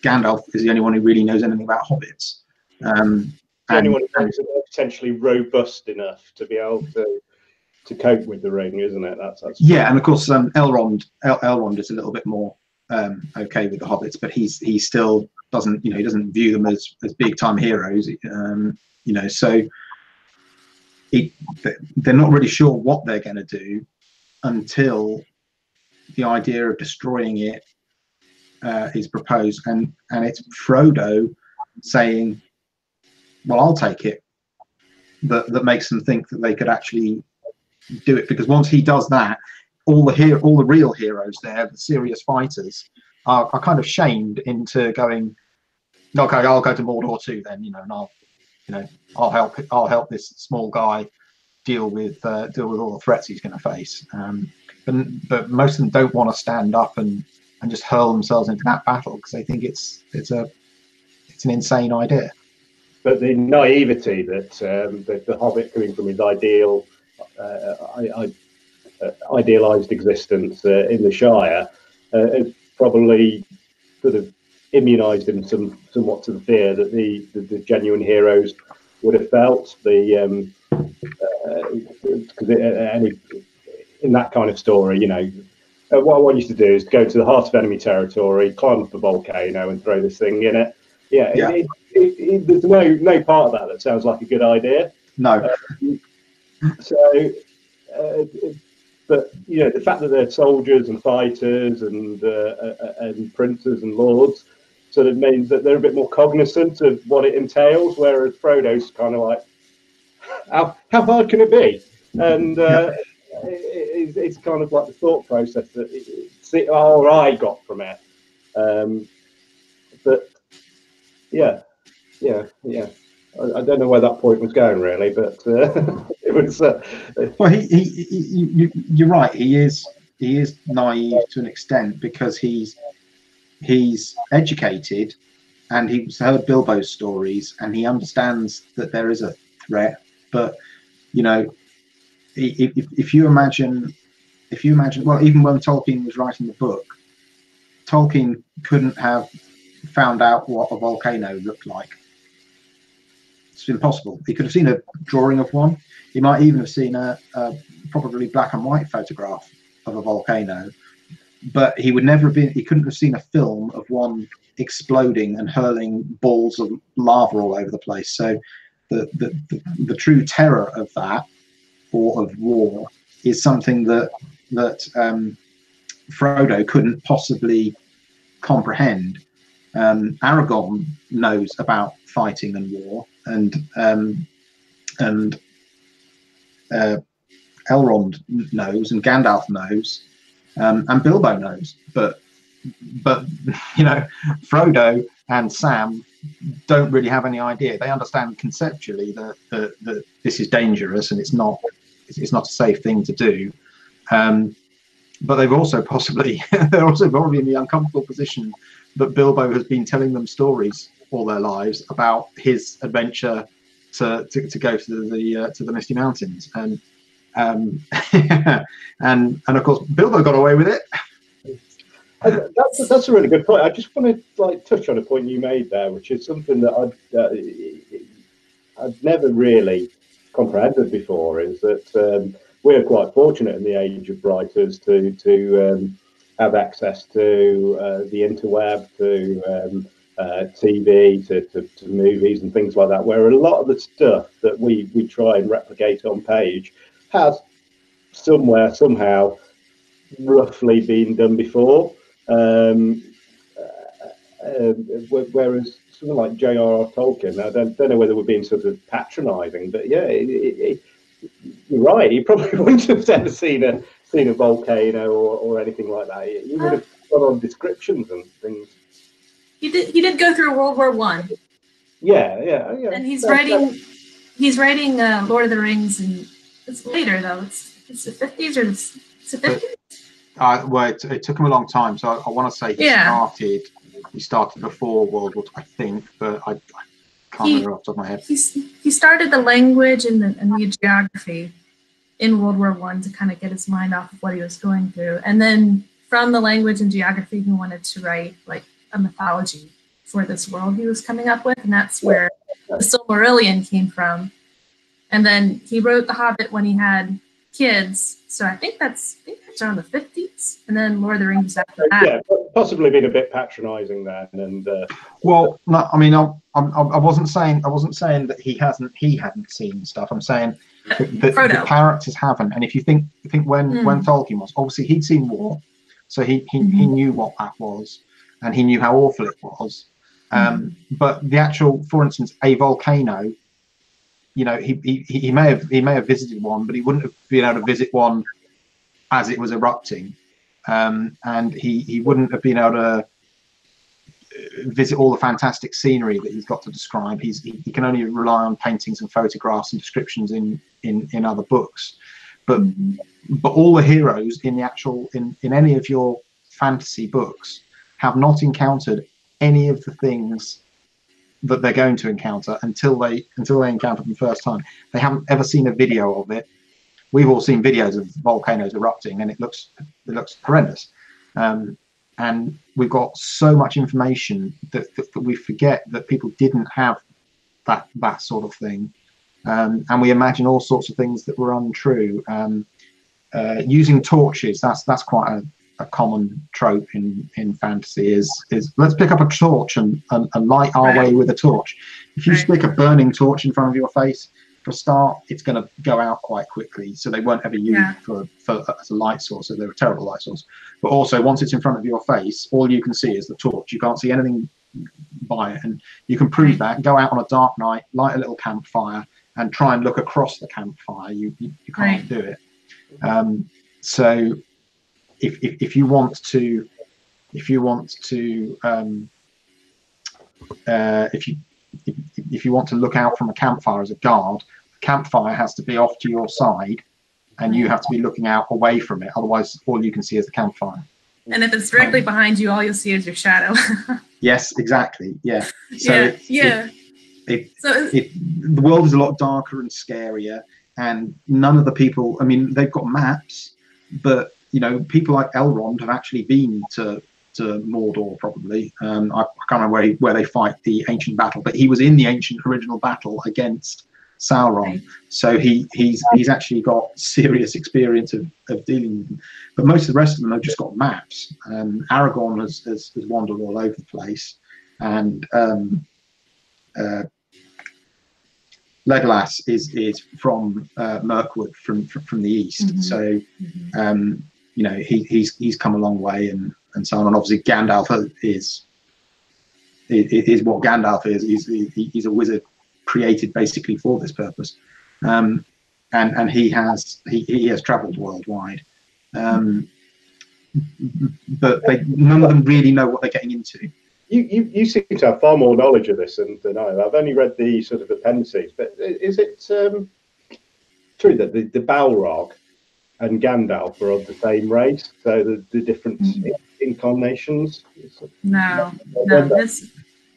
Gandalf is the only one who really knows anything about hobbits. The only one who's potentially robust enough to be able to cope with the ring, isn't it? That's yeah, and of course Elrond is a little bit more okay with the hobbits, but he still doesn't he doesn't view them as big time heroes. So they're not really sure what they're going to do until the idea of destroying it is proposed, and it's Frodo saying, well, I'll take it, that makes them think that they could actually do it, because once he does that, all the real heroes there, the serious fighters, are kind of shamed into going, okay, I'll go to Mordor too then, and I'll help this small guy deal with all the threats he's going to face. But most of them don't want to stand up and just hurl themselves into that battle, because they think it's an insane idea. But the naivety that the Hobbit, coming from his idealized existence in the Shire, has probably sort of immunized him somewhat to the fear that the genuine heroes would have felt. Because in that kind of story, what I want you to do is go to the heart of enemy territory, climb up a volcano, and throw this thing in it. Yeah. There's no part of that sounds like a good idea. No. But the fact that they're soldiers and fighters and princes and lords sort of means that they're a bit more cognizant of what it entails, whereas Frodo's kind of like, how hard can it be? And it's kind of like the thought process that I got from it. But yeah. I don't know where that point was going really, but it was. Well, you're right. He is naive to an extent, because he's educated, and he's heard Bilbo's stories, and he understands that there is a threat. But if you imagine, well, even when Tolkien was writing the book, Tolkien couldn't have found out what a volcano looked like. It's impossible. He could have seen a drawing of one. He might even have seen a probably black and white photograph of a volcano, but he couldn't have seen a film of one exploding and hurling balls of lava all over the place. So the true terror of that, or of war, is something that Frodo couldn't possibly comprehend. Aragorn knows about fighting and war, and Elrond knows and Gandalf knows, and Bilbo knows, but you know, Frodo and Sam don't really have any idea. They understand conceptually that this is dangerous and it's not a safe thing to do. But they've also they're also probably in the uncomfortable position that Bilbo has been telling them stories all their lives about his adventure to go to the Misty Mountains, and and of course Bilbo got away with it. That's a really good point. I just want to touch on a point you made there, which is something that I've never really comprehended before. Is that we're quite fortunate in the age of writers to have access to the interweb, to TV, to movies and things like that, where a lot of the stuff that we try and replicate on page has somewhere, somehow, roughly been done before. Whereas something like J.R.R. Tolkien, I don't know whether we're being sort of patronising, but yeah, you're right. He probably wouldn't have ever seen a volcano or anything like that. He would have gone on descriptions and things. He did go through World War I. Yeah. And he's writing Lord of the Rings, and it's later though. It's the 50s or it's the 50s. Well, it took him a long time, so I want to say he started before World War II, I think, but I can't remember off the top of my head. He started the language and the geography in World War I to kind of get his mind off of what he was going through, and then from the language and geography, he wanted to write like a mythology for this world he was coming up with, and that's where the Silmarillion came from. And then he wrote The Hobbit when he had kids, so I think that's around the 50s, and then Lord of the Rings after that. Yeah, possibly been a bit patronising then, and well, no, I mean, I wasn't saying that he hadn't seen stuff. I'm saying that the characters haven't. And if you think when Tolkien was, obviously he'd seen war, so he knew what that was, and he knew how awful it was. But the actual, for instance, a volcano, you know, he may have visited one, but he wouldn't have been able to visit one as it was erupting, and he wouldn't have been able to visit all the fantastic scenery that he's got to describe. He can only rely on paintings and photographs and descriptions in other books. But all the heroes in any of your fantasy books have not encountered any of the things that they're going to encounter until they encounter them first time. They haven't ever seen a video of it. We've all seen videos of volcanoes erupting, and it looks horrendous. And we've got so much information that we forget that people didn't have that sort of thing, and we imagine all sorts of things that were untrue. Using torches, that's quite a common trope in fantasy. Is let's pick up a torch and light our way with a torch. If you stick a burning torch in front of your face, for a start, it's going to go out quite quickly, so they won't ever use it for as a light source. So they're a terrible light source. But also, once it's in front of your face, all you can see is the torch. You can't see anything by it, and you can prove that. Go out on a dark night, light a little campfire, and try and look across the campfire. You can't do it. So if you want to look out from a campfire as a guard, the campfire has to be off to your side, and you have to be looking out away from it. Otherwise, all you can see is the campfire. And if it's directly behind you, all you'll see is your shadow. Yes, exactly. Yeah. So the world is a lot darker and scarier, and none of the people. I mean, they've got maps, but you know, people like Elrond have actually been to Mordor, probably. I can't remember where they fight the ancient battle, but he was in the ancient original battle against Sauron, so he's actually got serious experience of dealing with them. But most of the rest of them have just got maps. Aragorn has wandered all over the place, and Legolas is from Mirkwood, from the east. So you know, he's come a long way, and so on. And obviously Gandalf is what Gandalf is. He's a wizard created basically for this purpose. and he has travelled worldwide, but none of them really know what they're getting into. You seem to have far more knowledge of this than I have. I've only read the sort of appendices, but is it true that the Balrog and Gandalf are of the same race? So the different incarnations? No. This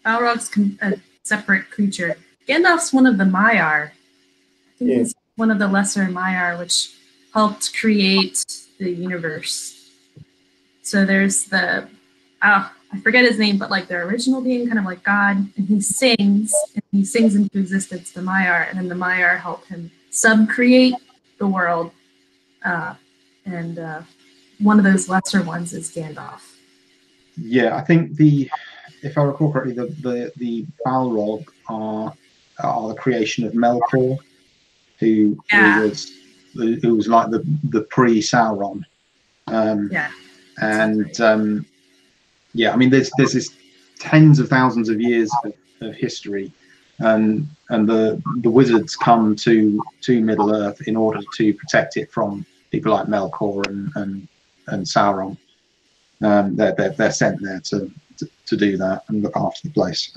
Balrog's a separate creature. Gandalf's one of the Maiar. I think he's one of the lesser Maiar, which helped create the universe. So there's the I forget his name, but like the original being, kind of like God, and he sings into existence the Maiar, and then the Maiar help him sub-create the world. And one of those lesser ones is Gandalf. Yeah, I think if I recall correctly, the Balrog are the creation of Melkor, who was like the pre-Sauron. I mean, there's this tens of thousands of years of history, and the wizards come to Middle Earth in order to protect it from people like Melkor and Sauron. They're sent there to do that and look after the place,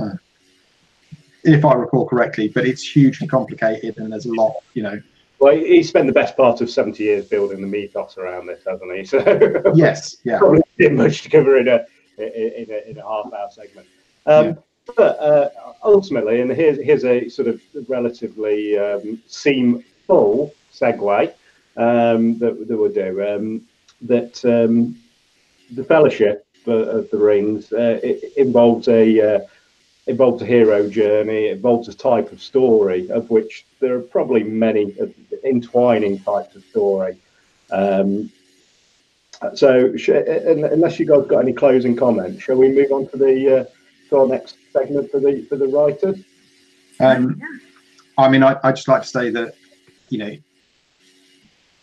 if I recall correctly. But it's hugely complicated, and there's a lot, Well, he spent the best part of 70 years building the mythos around this, hasn't he? So yes, yeah, probably didn't much to cover in a half-hour segment. But ultimately, and here's a sort of relatively seam-full segue that we'll do. The Fellowship of the Rings it involves a hero journey. It involves a type of story, of which there are probably many entwining types of story. So, unless you guys got any closing comments, shall we move on to our next segment for the writers? I mean, I just like to say that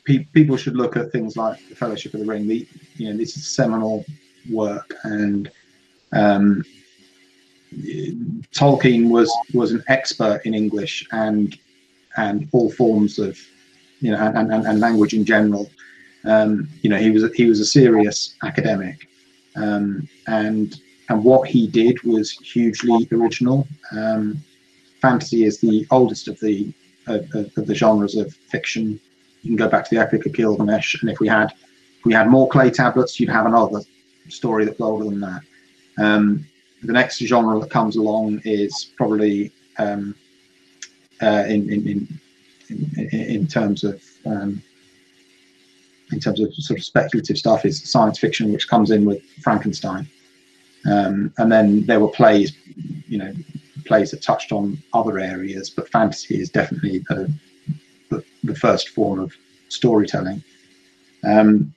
people should look at things like the Fellowship of the Ring. This is seminal work, and Tolkien was an expert in English and all forms of and language in general. He was a serious academic, and what he did was hugely original. Fantasy is the oldest of the genres of fiction. You can go back to the Epic of Gilgamesh, and if we had more clay tablets, you'd have another story that's older than that. The next genre that comes along is probably in terms of sort of speculative stuff, is science fiction, which comes in with Frankenstein, and then there were plays that touched on other areas, but fantasy is definitely the first form of storytelling. And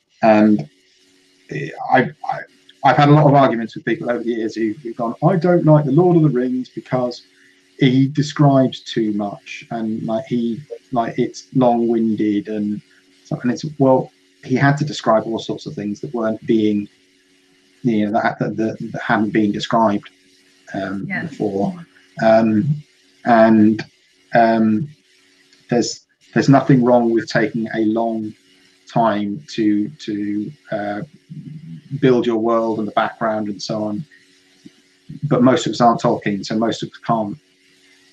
I've had a lot of arguments with people over the years who've gone, I don't like the Lord of the Rings because he describes too much, and it's long-winded and stuff. And it's, well, he had to describe all sorts of things that weren't being, that hadn't been described before. There's nothing wrong with taking a long time to build your world and the background and so on, but most of us aren't Tolkien, so most of us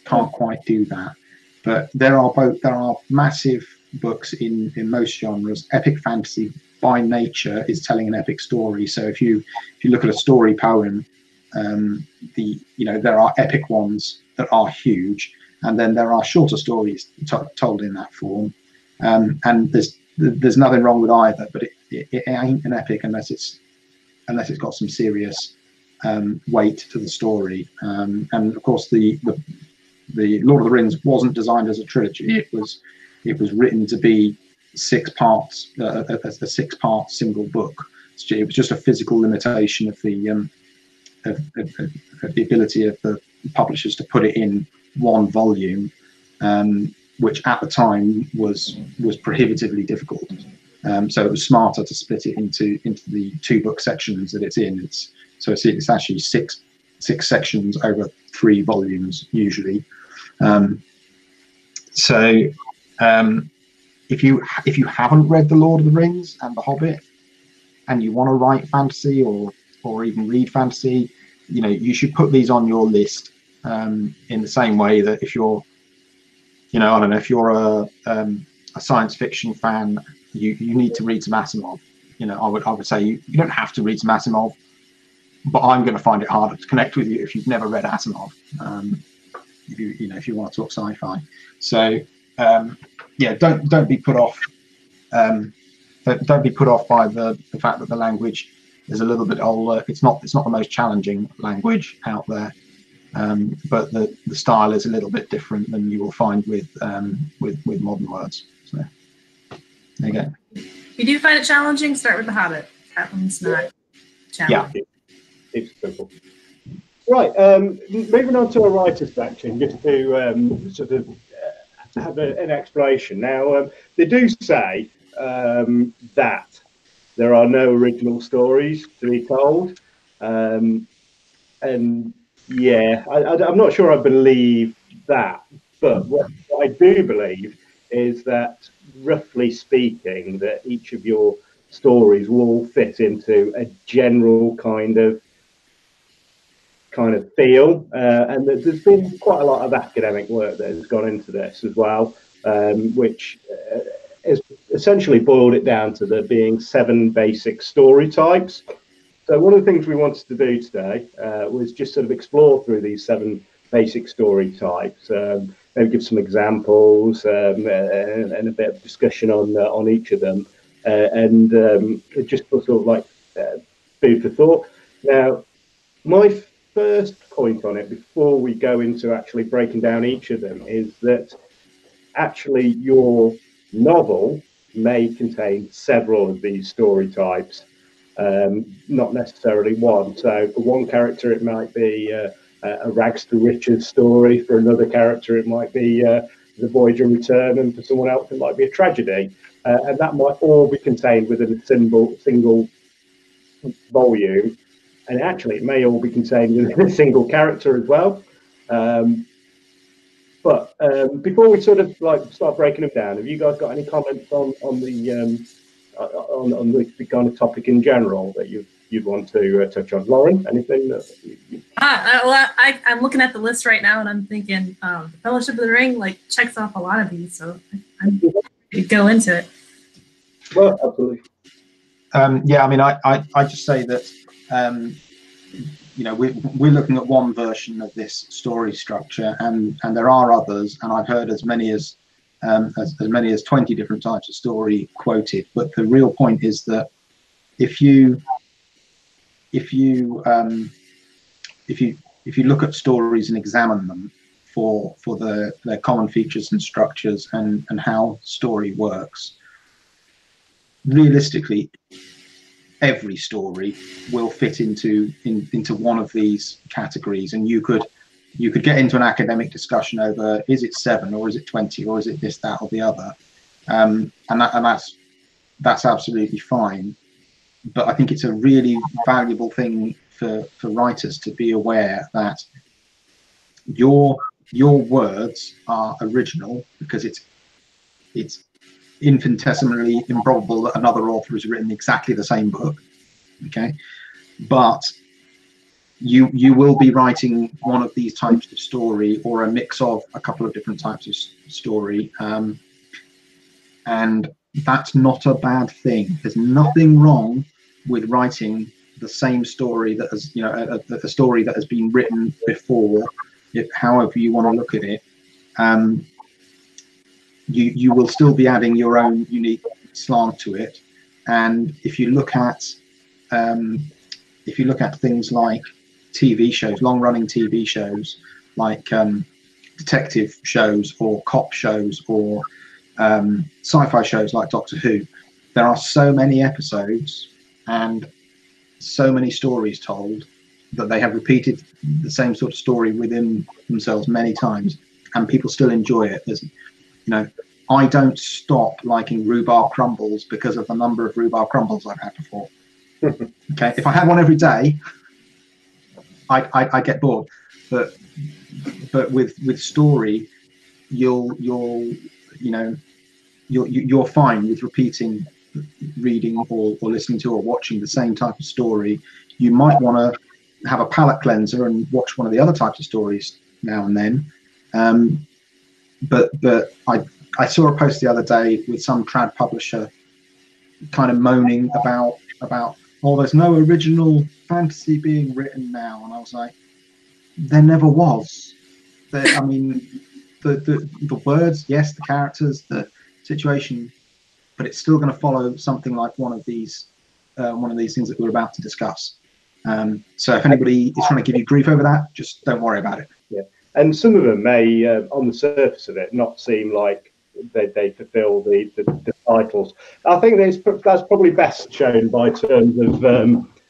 can't quite do that. But there are massive books in most genres. Epic fantasy by nature is telling an epic story. So if you look at a story poem, there are epic ones that are huge, and then there are shorter stories told in that form, and there's nothing wrong with either, but it ain't an epic unless it's got some serious weight to the story. And of course, the Lord of the Rings wasn't designed as a trilogy. It was written to be 6 parts, a 6-part single book. So it was just a physical limitation of the ability of the publishers to put it in one volume, which at the time was prohibitively difficult. So it was smarter to split it into the 2-book sections that it's in. It's actually six sections over 3 volumes usually. if you haven't read The Lord of the Rings and The Hobbit, and you want to write fantasy or even read fantasy, you know, you should put these on your list. In the same way that if you're, you know, I don't know, if you're a science fiction fan, you need to read some Asimov. You know, I would say you don't have to read some Asimov, but I'm going to find it harder to connect with you if you've never read Asimov. If you want to talk sci-fi. So yeah, don't be put off. Don't be put off by the fact that the language is a little bit older. It's not the most challenging language out there, but the style is a little bit different than you will find with modern words. So there you go. If you do find it challenging, start with The Hobbit. That one's not challenging. Yeah, it's simple. Right, moving on to a writer's section, just to sort of have an exploration. Now, they do say that there are no original stories to be told, and yeah, I'm not sure I believe that, but what I do believe is that, roughly speaking, that each of your stories will fit into a general kind of feel, and there's been quite a lot of academic work that has gone into this as well, which has essentially boiled it down to there being 7 basic story types. So one of the things we wanted to do today was just sort of explore through these 7 basic story types, maybe give some examples and a bit of discussion on each of them, and just sort of like food for thought. Now, my first point on it, before we go into actually breaking down each of them, is that actually your novel may contain several of these story types, not necessarily one. So for one character, it might be a rags to riches story. For another character, it might be the Voyager Return, and for someone else, it might be a tragedy. And that might all be contained within a single volume. And actually, it may all be contained within a single character as well. But before we sort of like start breaking them down, have you guys got any comments on the kind of topic in general that you'd want to touch on? Lauren, anything? Well, I'm looking at the list right now, and I'm thinking the Fellowship of the Ring like checks off a lot of these, so I'm ready to go into it. Well, absolutely. Yeah, I mean, I just say that you know, we're looking at one version of this story structure, and there are others, and I've heard as many as 20 different types of story quoted. But the real point is that if you look at stories and examine them for their common features and structures and how story works, realistically, every story will fit into one of these categories, and you could get into an academic discussion over, is it 7 or is it 20 or is it this, that, or the other, and that's absolutely fine. But I think it's a really valuable thing for writers to be aware that your words are original, because it's infinitesimally improbable that another author has written exactly the same book. Okay, but you will be writing one of these types of story, or a mix of a couple of different types of story, and that's not a bad thing. There's nothing wrong with writing the same story that has, you know, a story that has been written before, however you want to look at it. You will still be adding your own unique slant to it. And if you look at things like TV shows, long-running TV shows, like detective shows or cop shows or sci-fi shows like Doctor Who, there are so many episodes and so many stories told that they have repeated the same sort of story within themselves many times, and people still enjoy it. There's, you know, I don't stop liking rhubarb crumbles because of the number of rhubarb crumbles I've had before. Okay, if I had one every day, I get bored. But with story, you'll you know, you're fine with repeating reading or listening to or watching the same type of story. You might want to have a palate cleanser and watch one of the other types of stories now and then. But I saw a post the other day with some trad publisher kind of moaning about oh, there's no original fantasy being written now, and I was like, there never was. I mean, the words, yes, the characters, the situation, but it's still going to follow something like one of these things that we're about to discuss. So if anybody is trying to give you grief over that, just don't worry about it. Yeah, and some of them may, on the surface of it, not seem like they fulfil the titles. I think that's probably best shown by terms of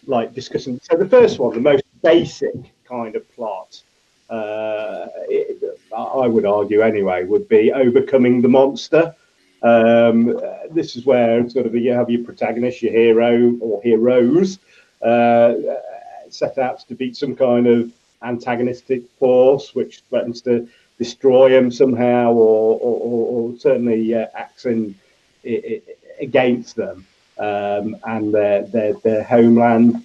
like discussing. So the first one, the most basic kind of plot, I would argue anyway, would be overcoming the monster. This is where sort of you have your protagonist, your hero or heroes, set out to defeat some kind of antagonistic force which threatens to destroy them somehow, or certainly acts against them and their homeland.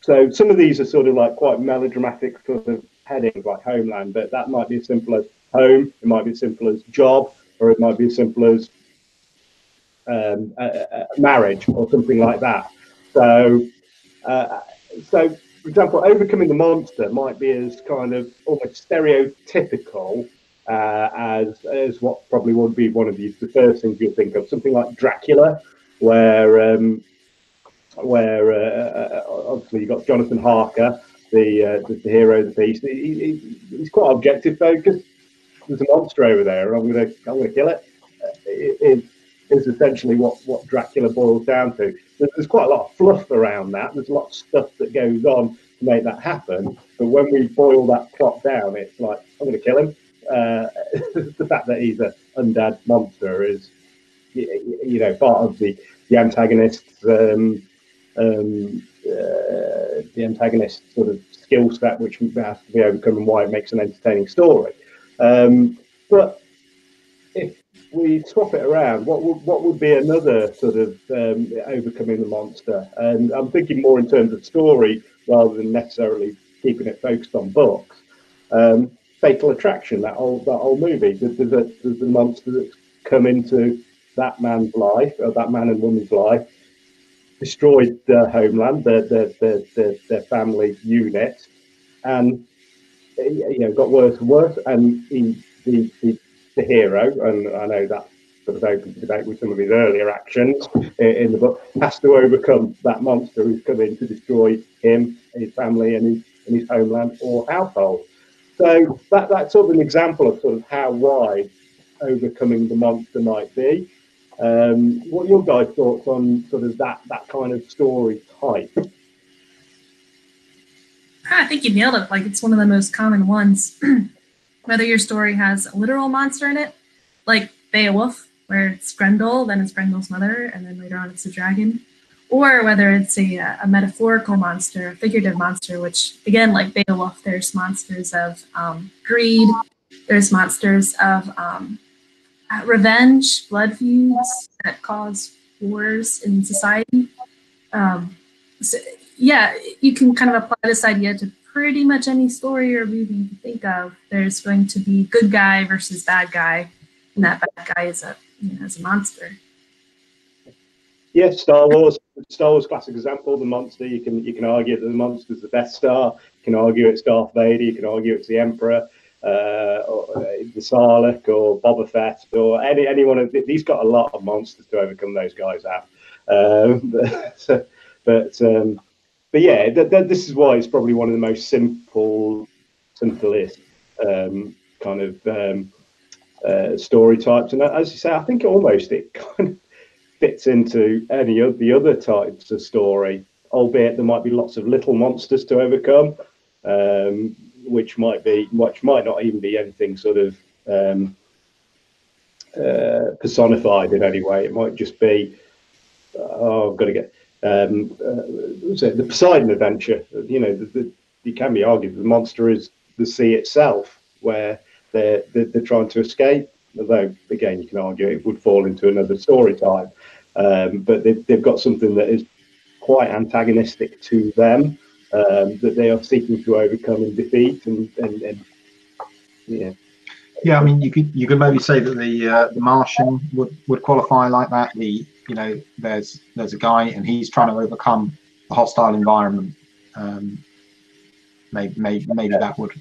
So some of these are sort of like quite melodramatic sort of headings, like homeland, but that might be as simple as home, it might be as simple as job, or it might be as simple as marriage or something like that. So, for example, overcoming the monster might be as kind of almost stereotypical as what probably would be one of the first things you'll think of, something like Dracula, where obviously you've got Jonathan Harker, the hero of the piece. He's quite objective focused. There's a monster over there, and I'm gonna kill it. It is essentially what Dracula boils down to. There's quite a lot of fluff around that. There's a lot of stuff that goes on to make that happen. But when we boil that plot down, it's like, I'm going to kill him. The fact that he's an undead monster is, you know, part of the antagonist's the antagonist sort of skill set, which has to be overcome, and why it makes an entertaining story. But if we swap it around, what would be another sort of overcoming the monster? And I'm thinking more in terms of story rather than necessarily keeping it focused on books. Fatal Attraction, that whole movie. There's a monster that's come into that man's life, or that man and woman's life, destroyed their homeland, their family unit, and you know, got worse and worse. And the hero, and I know that sort of open debate with some of his earlier actions in the book, has to overcome that monster who's come in to destroy him, his family, and his homeland or household. So that's sort of an example of sort of how wide overcoming the monster might be. What are your guys' thoughts on sort of that kind of story type? I think you nailed it. Like, it's one of the most common ones. Whether your story has a literal monster in it, like Beowulf, where it's Grendel, then it's Grendel's mother, and then later on it's a dragon, or whether it's a metaphorical monster, a figurative monster, which, again, like Beowulf, there's monsters of greed, there's monsters of revenge, blood feuds that cause wars in society. So, yeah, you can kind of apply this idea to pretty much any story or movie you can think of. There's going to be good guy versus bad guy, and that bad guy is a monster. Yeah, Star Wars classic example. The monster, you can argue that the monster's the Death Star. You can argue it's Darth Vader. You can argue it's the Emperor, or the Sarlacc, or Boba Fett, or any one of these. Got a lot of monsters to overcome. Those guys have. But yeah, this is why it's probably one of the most simplest kind of story types. And as you say, I think it kind of fits into any of the other types of story, albeit there might be lots of little monsters to overcome, which might not even be anything sort of personified in any way. It might just be, I've got to get. The Poseidon adventure, you know, it can be argued the monster is the sea itself, where they're trying to escape. although again you can argue it would fall into another story time, but they've got something that is quite antagonistic to them, that they are seeking to overcome and defeat, and yeah. Yeah, I mean, you could maybe say that the Martian would qualify like that. There's a guy and he's trying to overcome a hostile environment. Maybe that would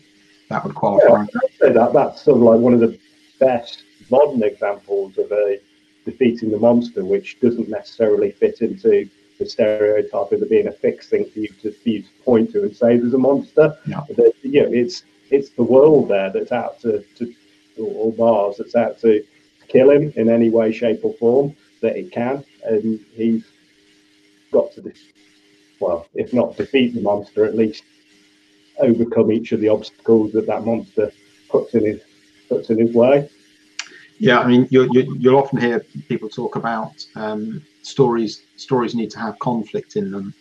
qualify. Yeah, I'd say that's sort of like one of the best modern examples of a defeating the monster, which doesn't necessarily fit into the stereotype of it being a fixed thing for you to point to and say there's a monster. Yeah. It's the world there that's out to or Mars that's out to kill him in any way, shape, or form that it can, and he's got to, well, if not defeat the monster, at least overcome each of the obstacles that monster puts in his way. Yeah, I mean, you'll often hear people talk about stories need to have conflict in them,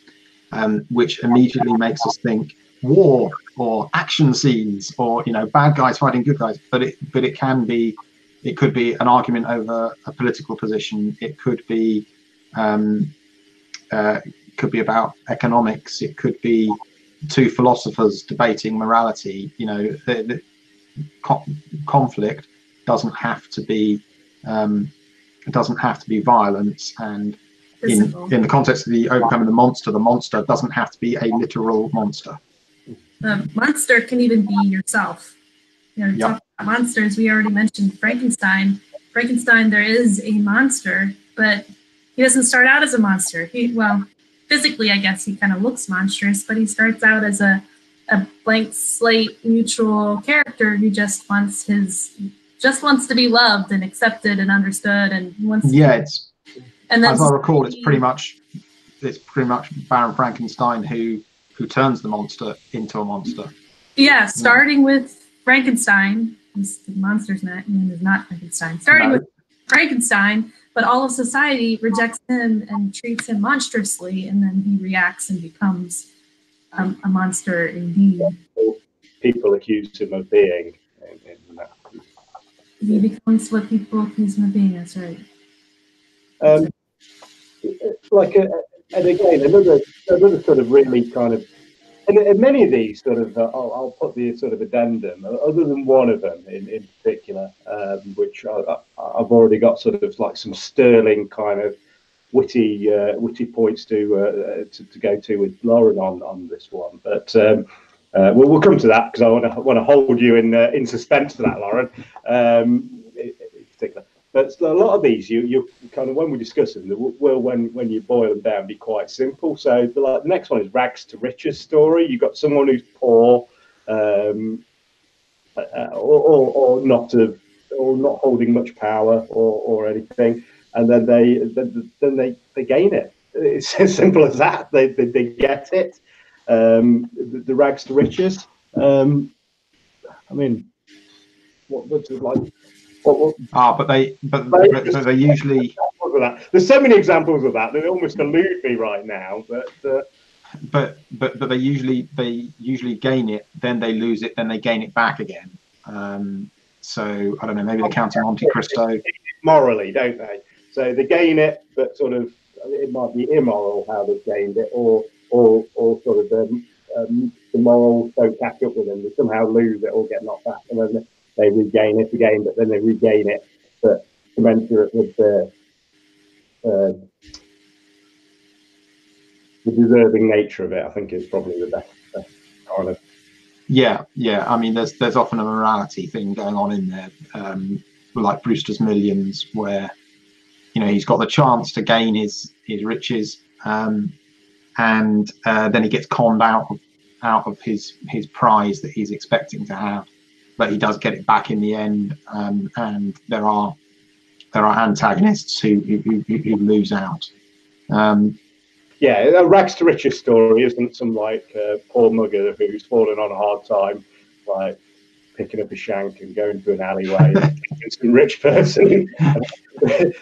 which immediately makes us think war or action scenes or bad guys fighting good guys. But it could be an argument over a political position. It could be about economics. It could be two philosophers debating morality. The conflict doesn't have to be violence, and in the context of the overcoming the monster doesn't have to be a literal monster. The monster can even be yourself. Talking about monsters, we already mentioned Frankenstein. There is a monster, but he doesn't start out as a monster. Physically, I guess he kind of looks monstrous, but he starts out as a blank slate, neutral character who just wants to be loved and accepted and understood, and wants. And then, as I recall, it's pretty much Baron Frankenstein who turns the monster into a monster. Yeah, starting with Frankenstein. The monster's name is not Frankenstein. Starting with Frankenstein, but all of society rejects him and treats him monstrously, and then he reacts and becomes a monster indeed. People accuse him of being. He becomes what people accuse him of being. That's right. And again, another sort of really kind of, and many of these sort of, I'll put the sort of addendum, other than one of them in particular, which I've already got sort of like some sterling kind of witty points to go to with Lauren on this one, but we'll come to that because I want to hold you in suspense for that, Lauren, in particular. But a lot of these, you kind of, when we discuss them, will when you boil them down, be quite simple. So the next one is rags to riches story. You've got someone who's poor, or not holding much power or anything, and then they gain it. It's as simple as that. They get it. The rags to riches. I mean, what's it like? But they usually. There's so many examples of that. They almost elude me right now. But they usually gain it, then they lose it, then they gain it back again. So I don't know. Maybe the Count of Monte Cristo. Morally, don't they? So they gain it, but sort of it might be immoral how they've gained it, or sort of the morals don't catch up with them. They somehow lose it or get knocked back, and then they regain it again, but then they regain it, but commensurate with the deserving nature of it. I think is probably the best kind of. Yeah. I mean, there's often a morality thing going on in there, like Brewster's Millions, where he's got the chance to gain his riches, and then he gets conned out of his prize that he's expecting to have. But he does get it back in the end, and there are antagonists who lose out. A rags to riches story isn't some poor mugger who's fallen on a hard time, like picking up a shank and going to an alleyway, some rich person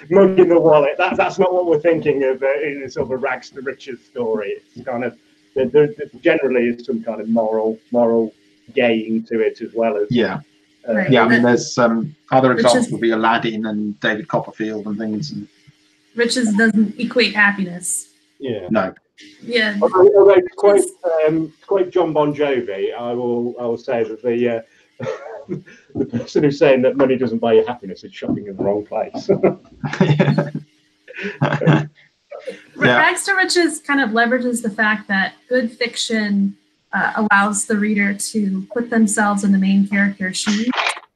mugging the wallet. That's not what we're thinking of in a sort of a rags to riches story. It's kind of there generally is some kind of moral gain to it, as well as Right. Yeah, I mean, there's other examples would be Aladdin and David Copperfield and things. And riches doesn't equate happiness. Yeah. no. Yeah. Although to quote John Bon Jovi, I will say that the the person who's saying that money doesn't buy you happiness is shopping in the wrong place. Rags to Riches kind of leverages the fact that good fiction allows the reader to put themselves in the main character's shoes.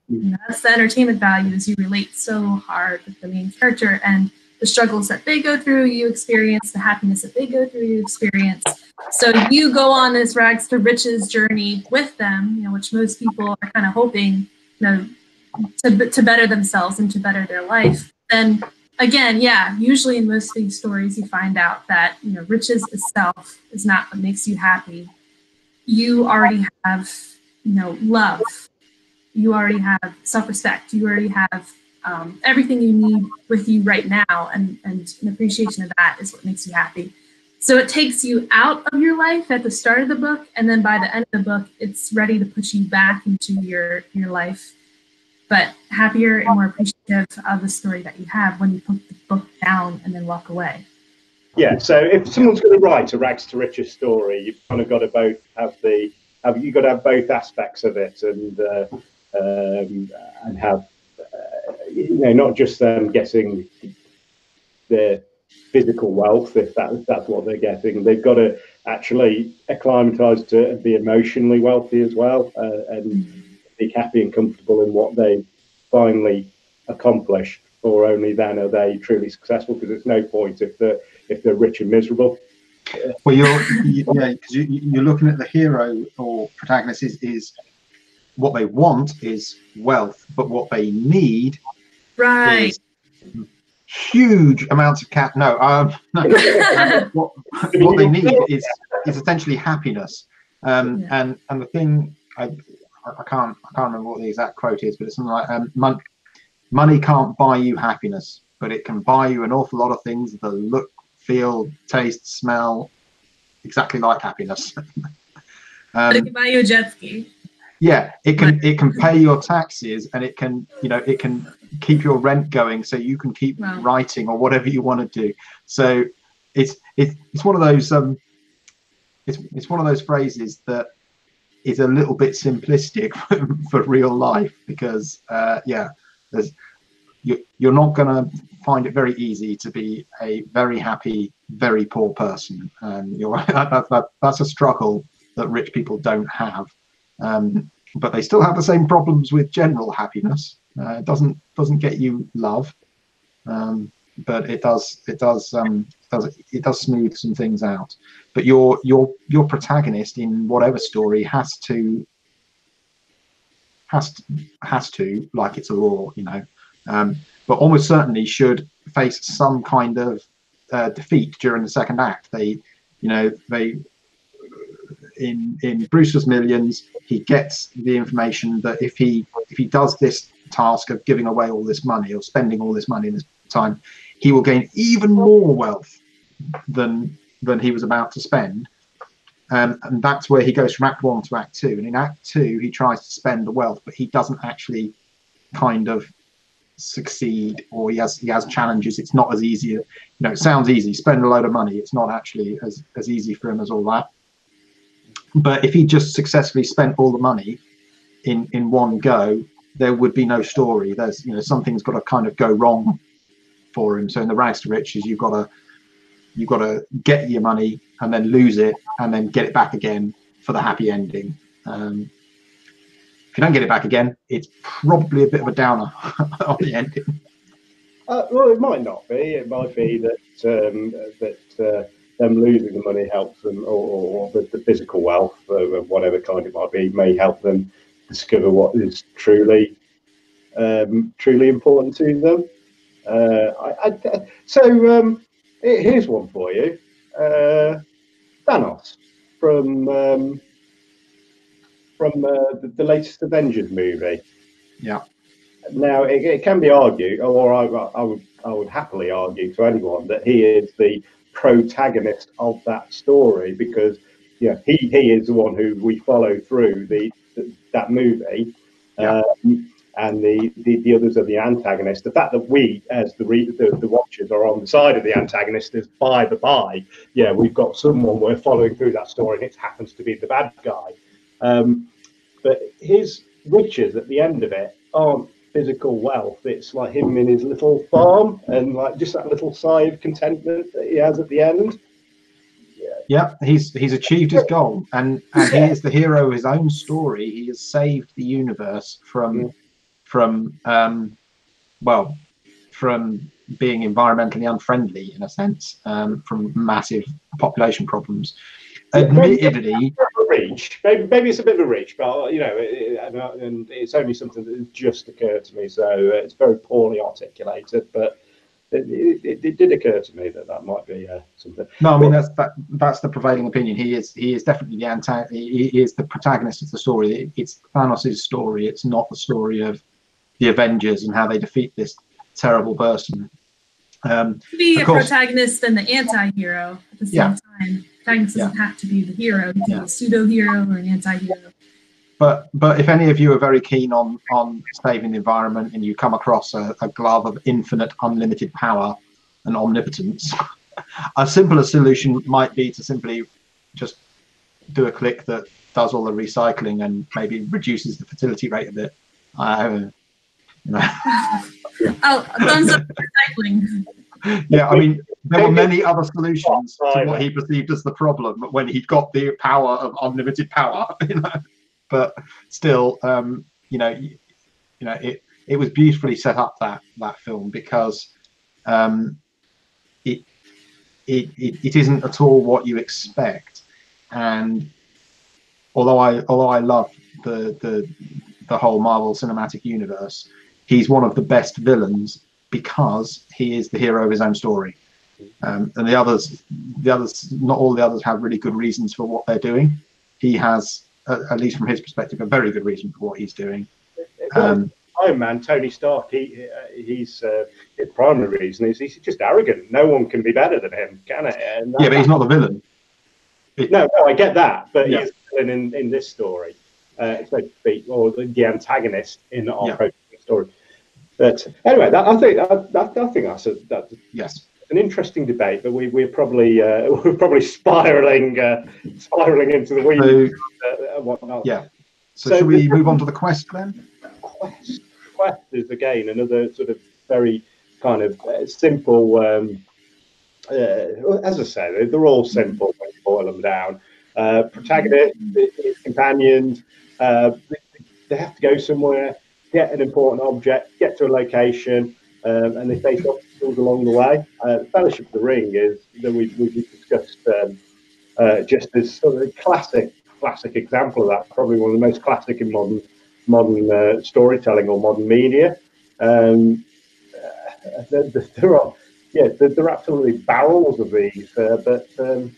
You know, that's the entertainment value, is you relate so hard with the main character and the struggles that they go through, you experience, the happiness that they go through, you experience. So you go on this rags to riches journey with them, you know, which most people are kind of hoping, you know, to better themselves and to better their life. Then again, yeah, usually in most of these stories, you find out that, you know, riches itself is not what makes you happy. You already have, you know, love. You already have self-respect. You already have everything you need with you right now, and an appreciation of that is what makes you happy. So it takes you out of your life at the start of the book, and then by the end of the book, it's ready to put you back into your life, but happier and more appreciative of the story that you have when you put the book down and then walk away. Yeah, so if someone's going to write a rags to riches story, you've kind of got to both have you've got to have both aspects of it, and have you know, not just them getting their physical wealth, if that's what they're getting. They've got to actually acclimatise to be emotionally wealthy as well, and be happy and comfortable in what they finally accomplished, or only then are they truly successful, because there's no point if they're rich and miserable. Well, because you're looking at the hero or protagonist is what they want is wealth, but what they need is huge amounts of what they need is essentially happiness. And the thing I can't remember what the exact quote is, but it's something like money can't buy you happiness, but it can buy you an awful lot of things that look, feel, taste, smell exactly like happiness. But it can buy you a jet ski. Yeah, it can pay your taxes, and it can keep your rent going, so you can keep writing or whatever you want to do. So it's one of those it's one of those phrases that is a little bit simplistic for real life, because you're not going to find it very easy to be a very happy, very poor person. That's a struggle that rich people don't have. But they still have the same problems with general happiness. It doesn't get you love, but it does smooth some things out. But your protagonist in whatever story has to, like it's a law, you know, but almost certainly should face some kind of defeat during the second act. In Brewster's Millions, he gets the information that if he does this task of giving away all this money or spending all this money in this time, he will gain even more wealth than he was about to spend. And that's where he goes from Act 1 to Act 2. And in Act 2, he tries to spend the wealth, but he doesn't actually kind of succeed, or he has challenges. It's not as easy. You know, it sounds easy, spend a load of money. It's not actually as easy for him as all that. But if he just successfully spent all the money in one go, there would be no story. There's, you know, something's got to kind of go wrong for him. So in the rags to riches, you've got to get your money and then lose it and then get it back again for the happy ending. If you don't get it back again, it's probably a bit of a downer on the ending. Well, it might not be. It might be that them losing the money helps them, or the physical wealth of whatever kind it might be, may help them discover what is truly important to them. So here's one for you. Thanos from the latest Avengers movie. Yeah. Now it can be argued, or I would happily argue to anyone, that he is the protagonist of that story, because he is the one who we follow through that movie, and the others are the antagonist. The fact that we, as the watchers, are on the side of the antagonist is by the by. Yeah, we've got someone we're following through that story, and it happens to be the bad guy. But his riches at the end of it aren't physical wealth. It's like him in his little farm, and like just that little sigh of contentment that he has at the end. Yeah, he's achieved his goal, and he is the hero of his own story. He has saved the universe from being environmentally unfriendly, in a sense, from massive population problems. Admittedly, maybe it's a bit of a reach, but and it's only something that has just occurred to me, so it's very poorly articulated, but it did occur to me that might be something. No, I mean that's the prevailing opinion. He is definitely he is the protagonist of the story. It's Thanos' story. It's not the story of the Avengers and how they defeat this terrible person. To be a protagonist and the anti-hero at the same time. Protagonist doesn't have to be the hero. He can be a pseudo-hero or an anti-hero. But if any of you are very keen on saving the environment, and you come across a glove of infinite, unlimited power and omnipotence, a simpler solution might be to simply just do a click that does all the recycling and maybe reduces the fertility rate a bit. Thumbs up for recycling. Yeah, I mean, there were many other solutions to what he perceived as the problem when he got the power of unlimited power. But still, it was beautifully set up, that film, because it isn't at all what you expect. And although I love the whole Marvel Cinematic Universe, he's one of the best villains because he is the hero of his own story. And the others, not all the others have really good reasons for what they're doing. He has, at least from his perspective, a very good reason for what he's doing. Iron Man, Tony Stark, his primary reason is he's just arrogant. No one can be better than him, can it? Yeah, but he's not the villain. No, I get that, but he's the villain in this story, so to speak, or the antagonist in our story. But anyway, I think that's an interesting debate, but we're probably spiraling into the weeds and whatnot. Yeah. So should we move on to the quest then? Quest is again another sort of very kind of simple. As I say, they're all simple when you boil them down. Protagonist, his companions, they have to go somewhere, get an important object, get to a location, and they face obstacles along the way. Fellowship of the Ring is that we've discussed just as sort of classic example of that. Probably one of the most classic in modern storytelling or modern media. There are absolutely barrels of these, but I'm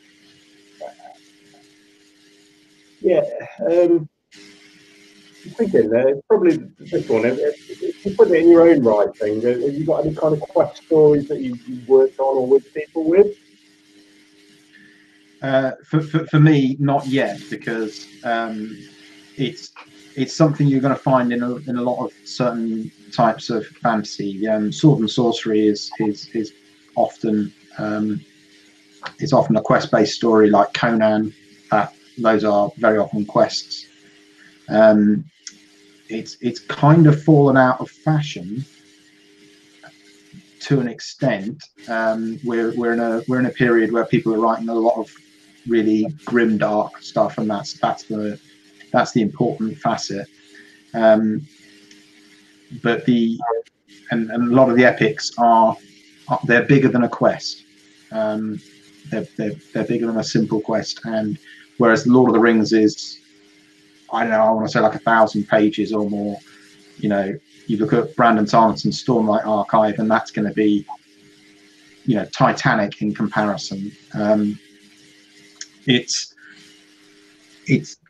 thinking probably this one. If you put it in your own writing, have you got any kind of quest stories that you've worked on or with people with? For me, not yet, because it's something you're going to find in a lot of certain types of fantasy. Sword and sorcery is often a quest-based story, like Conan. Those are very often quests. It's kind of fallen out of fashion to an extent. We're in a period where people are writing a lot of really grim, dark stuff, and that's the important facet. But and a lot of the epics they're bigger than a quest. They're bigger than a simple quest, and whereas Lord of the Rings is, I don't know, I want to say like 1,000 pages or more. You look at Brandon Sanderson's Stormlight Archive, and that's going to be, Titanic in comparison. It's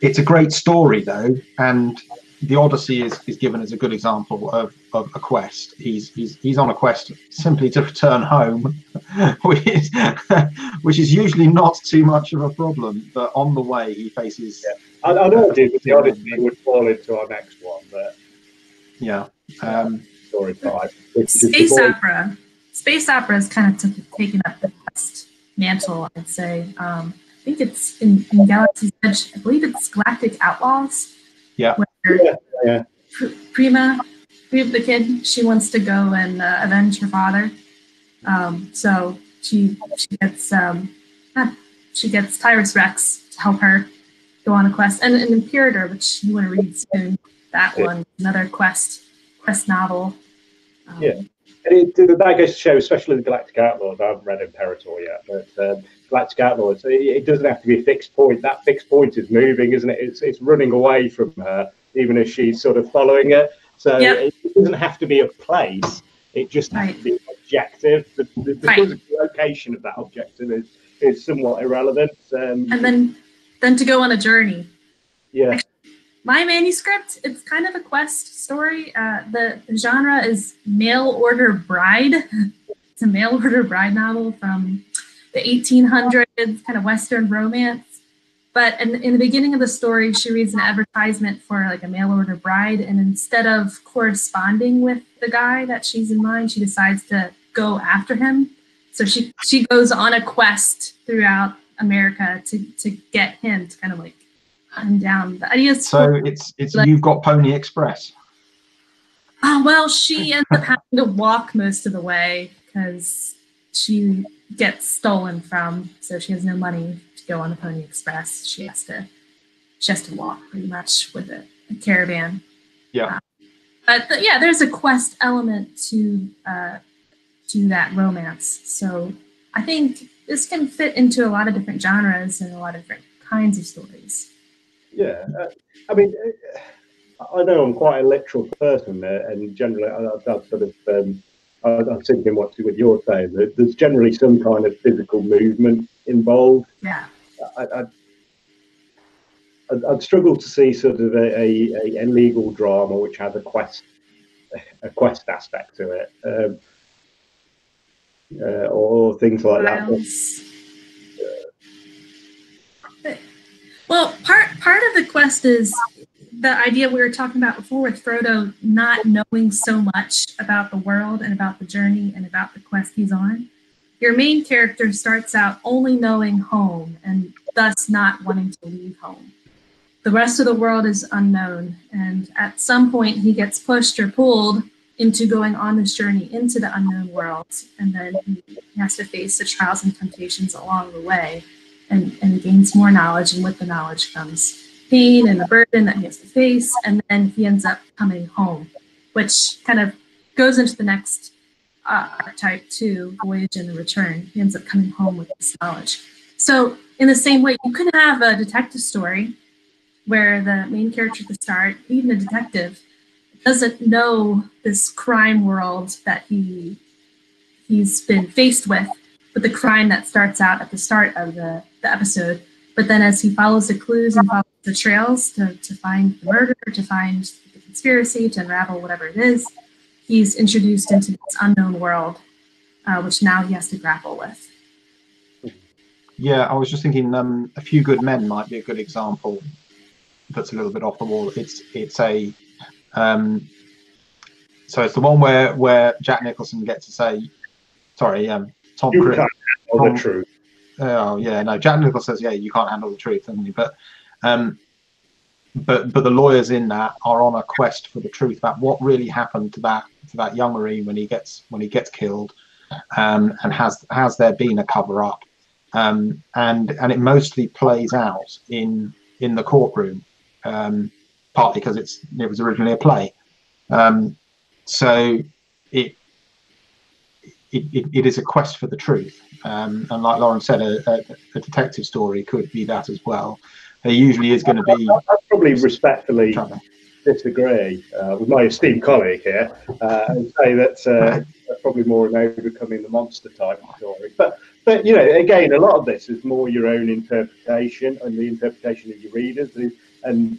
a great story though, and the Odyssey is given as a good example of a quest. He's on a quest simply to return home, which is usually not too much of a problem. But on the way, he faces. I know, the Odyssey would fall into our next one, but Yeah. Story 5. Space opera is kind of taken up the quest mantle, I'd say. I think it's in Galaxy's Edge. I believe it's Galactic Outlaws. Yeah. Yeah. Prima, the kid, she wants to go and avenge her father. So she gets Tyrus Rex to help her go on a quest, and an Imperator, which you want to read soon. That one, another quest novel. Yeah. And that goes to show, especially the Galactic Outlaws. I haven't read Imperator yet, but Galactic Outlaws, it doesn't have to be a fixed point. That fixed point is moving, isn't it? It's running away from her, even as she's sort of following it. So it doesn't have to be a place. It just has to be an objective. The location of that objective is somewhat irrelevant. And then to go on a journey. Yeah. Actually, my manuscript, it's kind of a quest story. The genre is mail order bride. It's a mail order bride novel from the 1800s, kind of Western romance. But in the beginning of the story, she reads an advertisement for like a mail order bride, and instead of corresponding with the guy that she's in mind, she decides to go after him. So she goes on a quest throughout America to get him, to kind of like hunt him down. The idea is it's like, You've Got Pony Express. Well, she ends up having to walk most of the way because she gets stolen from, so she has no money to go on the Pony Express. She has to walk pretty much with a caravan. Yeah. But there's a quest element to that romance. So I think this can fit into a lot of different genres and a lot of different kinds of stories. Yeah, I mean, I know I'm quite a literal person, and generally I've sort of I'm thinking what you're saying. That there's generally some kind of physical movement involved. Yeah. I'd struggle to see sort of a legal drama which has a quest aspect to it, or things like that. Well, part of the quest is the idea we were talking about before with Frodo not knowing so much about the world and about the journey and about the quest he's on. Your main character starts out only knowing home and thus not wanting to leave home. The rest of the world is unknown, and at some point he gets pushed or pulled into going on this journey into the unknown world, and then he has to face the trials and temptations along the way and gains more knowledge, and with the knowledge comes pain and the burden that he has to face, and then he ends up coming home, which kind of goes into the next archetype too, Voyage and the Return. He ends up coming home with this knowledge. So in the same way, you could have a detective story where the main character at the start, even a detective, doesn't know this crime world that he's been faced with the crime that starts out at the start of the episode. But then as he follows the clues and follows the trails to find the murder, to find the conspiracy, to unravel whatever it is, he's introduced into this unknown world, which now he has to grapple with. Yeah, I was just thinking A Few Good Men might be a good example that's a little bit off the wall. It's a so it's the one where Jack Nicholson gets to say, sorry, Tom Cruise. Can't handle the truth. Oh yeah, no. Jack Nicholson says, yeah, you can't handle the truth, doesn't he? But the lawyers in that are on a quest for the truth about what really happened to that young Marine when he gets killed, and has there been a cover up, and it mostly plays out in the courtroom, partly because it was originally a play, so it is a quest for the truth, and like Lauren said, a detective story could be that as well. There usually is going to be. I'd probably respectfully disagree with my esteemed colleague here, and say that probably more an overcoming the monster type of story. But you know, again, a lot of this is more your own interpretation and the interpretation of your readers, and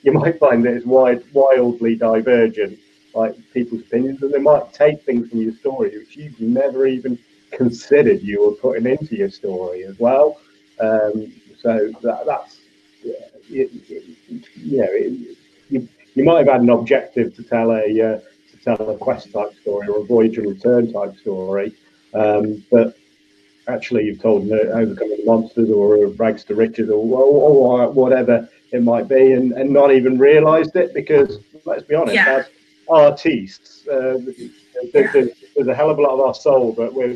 you might find that it's wildly divergent, like people's opinions, and they might take things from your story which you've never even considered you were putting into your story as well. So that's you you might have had an objective to tell a quest type story or a voyage and return type story, but actually you've told them overcoming monsters or rags to riches or whatever it might be, and not even realised it, because let's be honest, as artists, there's a hell of a lot of our soul that we're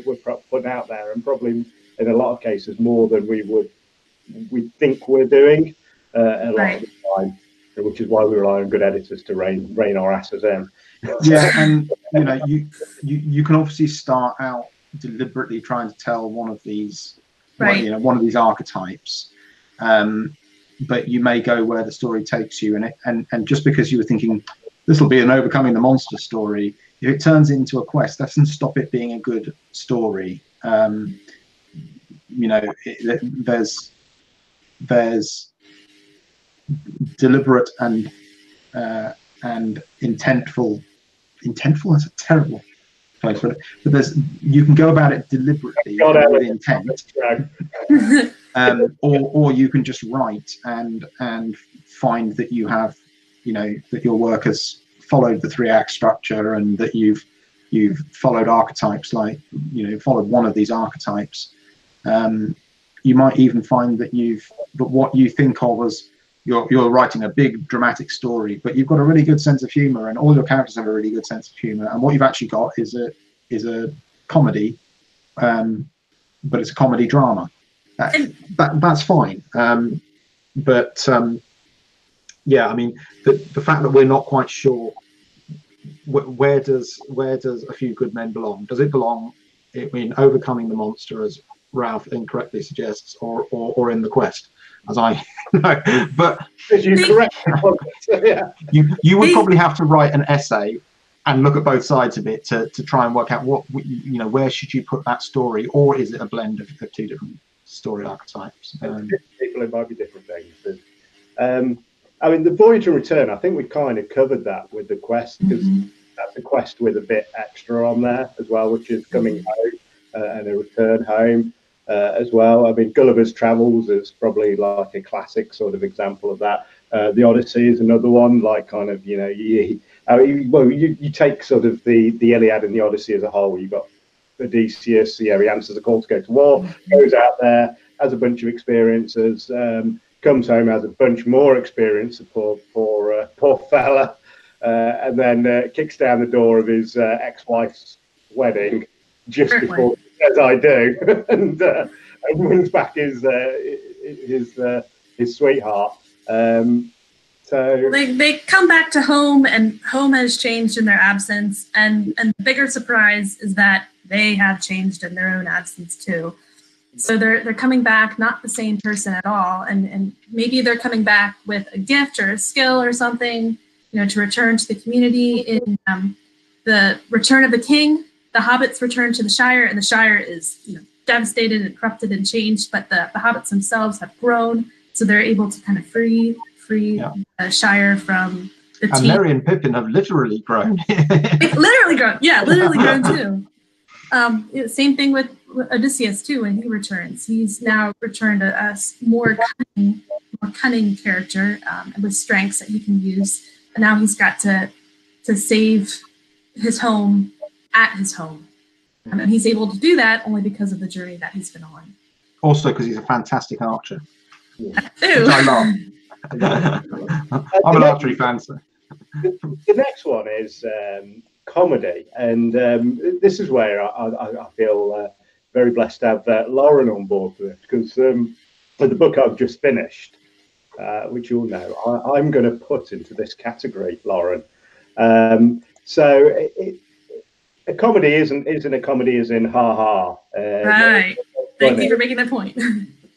putting out there, and probably in a lot of cases more than we think we're doing a lot of the time, which is why we rely on good editors to rein our asses in. Yeah, and you can obviously start out deliberately trying to tell one of these, one of these archetypes, but you may go where the story takes you, and just because you were thinking this will be an overcoming the monster story, if it turns into a quest, that doesn't stop it being a good story. There's deliberate and intentful. Intentful is a terrible place for it, but you can go about it deliberately with intent, or you can just write and find that you have, that your work has followed the 3-act structure, and that you've followed archetypes, like followed one of these archetypes. You might even find that what you think of as you're writing a big dramatic story, but you've got a really good sense of humor, and all your characters have a really good sense of humor, and what you've actually got is a comedy, but it's a comedy drama. That's fine. Yeah, I mean, the fact that we're not quite sure where does A Few Good Men belong? Does it belong in overcoming the monster, as Ralph incorrectly suggests, or in the quest, as I know? But you would probably have to write an essay and look at both sides of it to try and work out what where should you put that story, or is it a blend of 2 different story archetypes? People, it might be different things. I mean, the voyage and return, I think we kind of covered that with the quest, because that's a quest with a bit extra on there as well, which is coming home and a return home as well. I mean, Gulliver's Travels is probably like a classic sort of example of that. The Odyssey is another one, like kind of, you take sort of the Iliad and the Odyssey as a whole. You've got Odysseus, he answers a call to go to war, goes out there, has a bunch of experiences, comes home, has a bunch more experience, poor fella, and then kicks down the door of his ex-wife's wedding just before he says "I do," and wins back his sweetheart. So they come back to home, and home has changed in their absence, and the bigger surprise is that they have changed in their own absence too. So they're coming back not the same person at all, and maybe they're coming back with a gift or a skill or something, to return to the community. In the Return of the King, the hobbits return to the Shire, and the Shire is devastated and corrupted and changed, but the hobbits themselves have grown, so they're able to kind of free the Shire from the and Merry and Pippin have literally grown. literally grown too. Same thing with Odysseus too. When he returns, he's now returned a more cunning character with strengths that he can use. And now he's got to save his home at his home, and he's able to do that only because of the journey that he's been on. Also, because he's a fantastic archer, which I love. I'm an archery fan. So. The next one is comedy, and this is where I feel very blessed to have Lauren on board for this, because for the book I've just finished, which you'll know, I'm going to put into this category, Lauren. So a comedy isn't a comedy as in ha ha. Right. Thank you for making that point.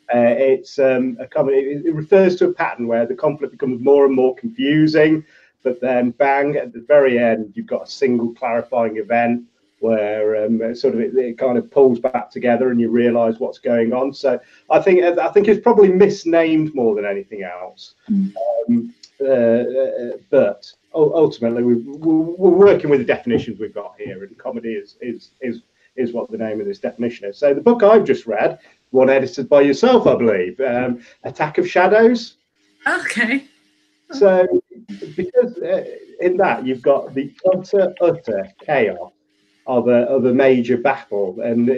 It's a comedy. It refers to a pattern where the conflict becomes more and more confusing, but then bang, at the very end, you've got a single clarifying event where it kind of pulls back together and you realise what's going on. So I think it's probably misnamed more than anything else. But ultimately, we're working with the definitions we've got here, and comedy is what the name of this definition is. So the book I've just read, one edited by yourself, I believe, Attack of Shadows. Okay. So because in that you've got the utter chaos of a major battle, and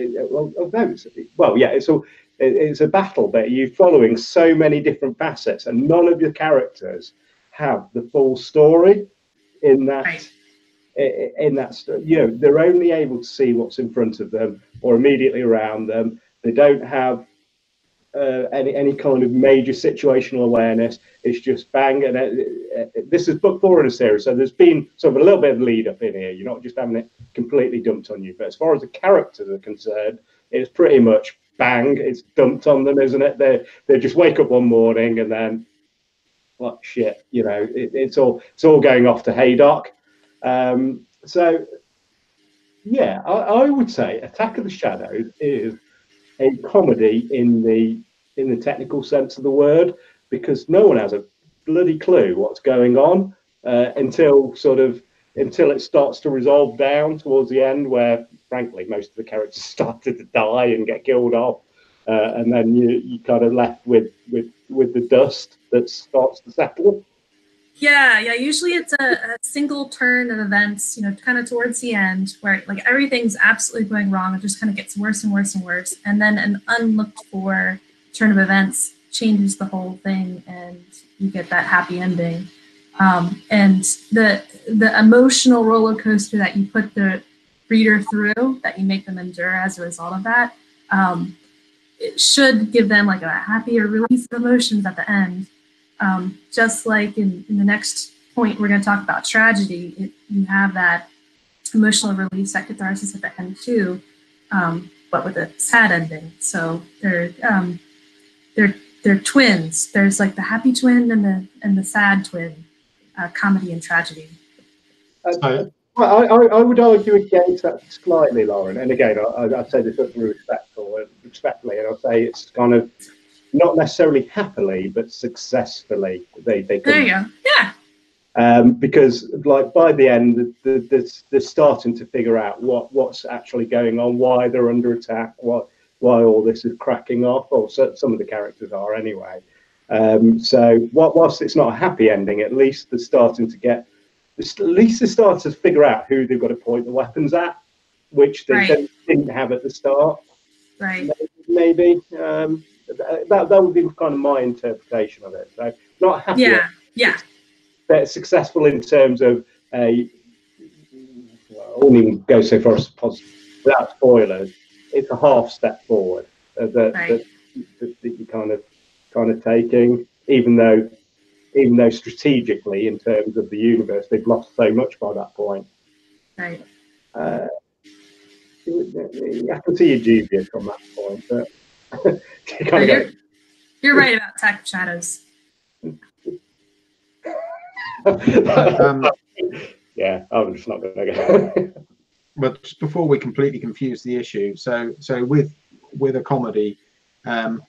it's a battle, but you're following so many different facets, and none of your characters have the full story in that. Right. In that, they're only able to see what's in front of them or immediately around them. They don't have any kind of major situational awareness. It's just bang, and this is book 4 in a series, so there's been sort of a little bit of lead up in here. You're not just having it completely dumped on you. But as far as the characters are concerned, it's pretty much bang. It's dumped on them, isn't it? They just wake up one morning and then, what shit, it's all going off to Haydock. So yeah, I would say Attack of the Shadows is a comedy in the technical sense of the word, because no one has a bloody clue what's going on until it starts to resolve down towards the end, where frankly most of the characters started to die and get killed off, and then you kind of left with the dust that starts to settle. Yeah. Usually it's a single turn of events, kind of towards the end, where like everything's absolutely going wrong. It just kind of gets worse and worse and worse, and then an unlooked for turn of events changes the whole thing, and you get that happy ending. And the emotional roller coaster that you put the reader through, that you make them endure as a result of that, it should give them like a happier release of emotions at the end. Just like in the next point, we're going to talk about tragedy. You have that emotional release, that catharsis at the end too, but with a sad ending. So they're twins. There's like the happy twin and the sad twin, comedy and tragedy. Well, I would argue against that slightly, Lauren. And again, I'd say this respectfully, and I'll say it's kind of not necessarily happily, but successfully. They come. There you go. Yeah. Because like by the end, they're starting to figure out what's actually going on, why they're under attack, why all this is cracking off, or some of the characters are anyway. So whilst it's not a happy ending, at least they're starting to figure out who they've got to point the weapons at, which they didn't have at the start. Right. Maybe. That would be kind of my interpretation of it. So not happy. Yeah. But successful in terms of I wouldn't even go so far as possible without spoilers. It's a half step forward that you're kind of taking, even though strategically in terms of the universe they've lost so much by that point. Right. I can see you're dubious on that point, but you're right about Attack of Shadows. Yeah, I'm just not going to go. But just before we completely confuse the issue, so with a comedy, I'm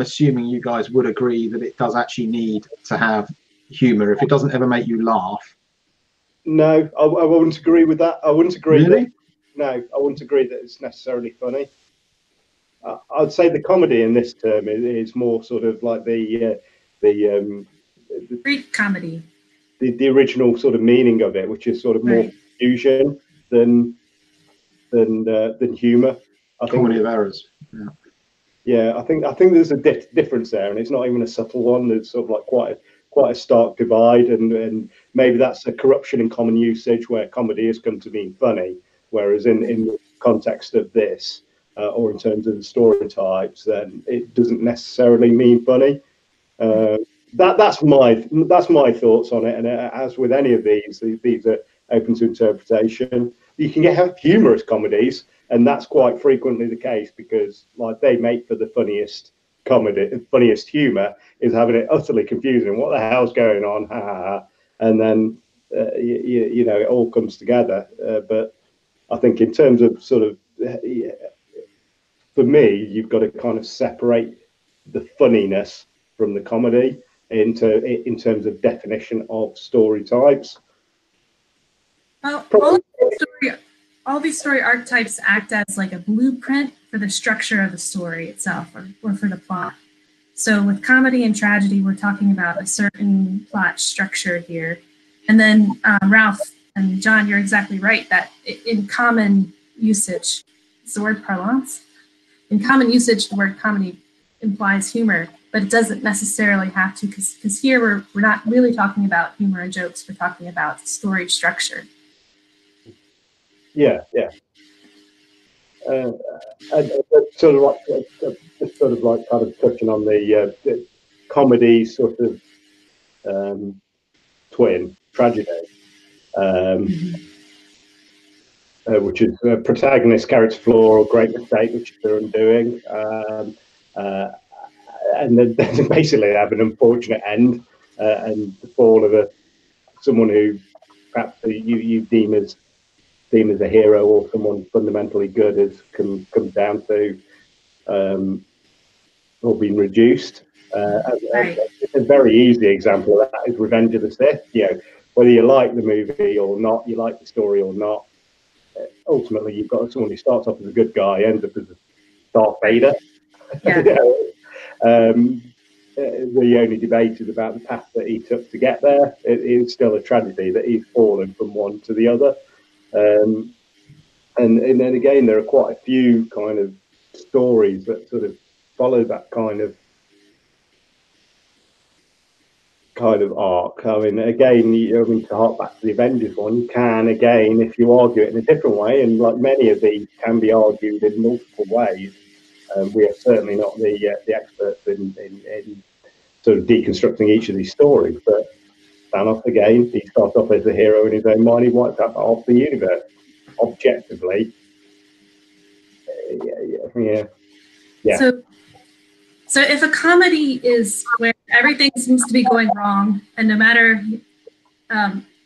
assuming you guys would agree that it does actually need to have humor. If it doesn't ever make you laugh. No, I wouldn't agree with that. I wouldn't agree. Really? I wouldn't agree that it's necessarily funny. I'd say the comedy in this term is more sort of like the Greek comedy. The original sort of meaning of it, which is sort of more confusion than humor. I think comedy of errors. Yeah, I think there's a difference there, and it's not even a subtle one. There's sort of like quite a stark divide, and maybe that's a corruption in common usage where comedy has come to mean funny, whereas in the context of this, or in terms of the story types, then it doesn't necessarily mean funny. That's my thoughts on it. And as with any of these are open to interpretation. You can have humorous comedies, and that's quite frequently the case, because like they make for the funniest humor is having it utterly confusing. What the hell's going on? And then it all comes together. But I think in terms of sort of, for me, you've got to kind of separate the funniness from the comedy in terms of definition of story types. All these story archetypes act as like a blueprint for the structure of the story itself, or for the plot. So with comedy and tragedy, we're talking about a certain plot structure here. And then Ralph and John, you're exactly right that in common usage, it's the word parlance. In common usage, the word comedy implies humor, but it doesn't necessarily have to, because here we're not really talking about humor and jokes, we're talking about story structure. Yeah, yeah. And sort of like just sort of like kind of touching on the comedy sort of twin tragedy, which is protagonist character flaw or great mistake which they're undoing, and then basically have an unfortunate end, and the fall of someone who perhaps you deem as a hero or someone fundamentally good comes down to or being reduced. Right. A very easy example of that is Revenge of the Sith. You know, whether you like the movie or not, you like the story or not, ultimately you've got someone who starts off as a good guy, ends up as a Darth Vader. Yeah. The only debate is about the path that he took to get there. It's still a tragedy that he's fallen from one to the other. And then again, there are quite a few kind of stories that sort of follow that kind of arc. I mean, again, to hark back to the Avengers one, you can, again, if you argue it in a different way, and like many of these can be argued in multiple ways. We are certainly not the experts in sort of deconstructing each of these stories, but Thanos, again, he starts off as a hero in his own mind, he wipes out half the universe. Objectively, yeah. So if a comedy is where everything seems to be going wrong, and no matter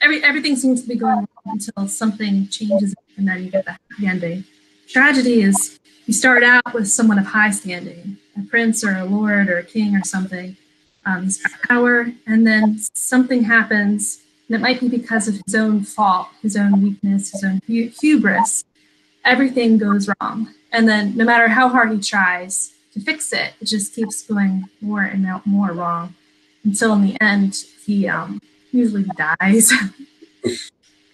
everything seems to be going wrong until something changes, and then you get the happy ending. Tragedy is you start out with someone of high standing, a prince or a lord or a king or something. He's got power, and then something happens, and it might be because of his own fault, his own weakness, his own hubris. Everything goes wrong, and then no matter how hard he tries to fix it, it just keeps going more and more wrong until in the end he usually dies.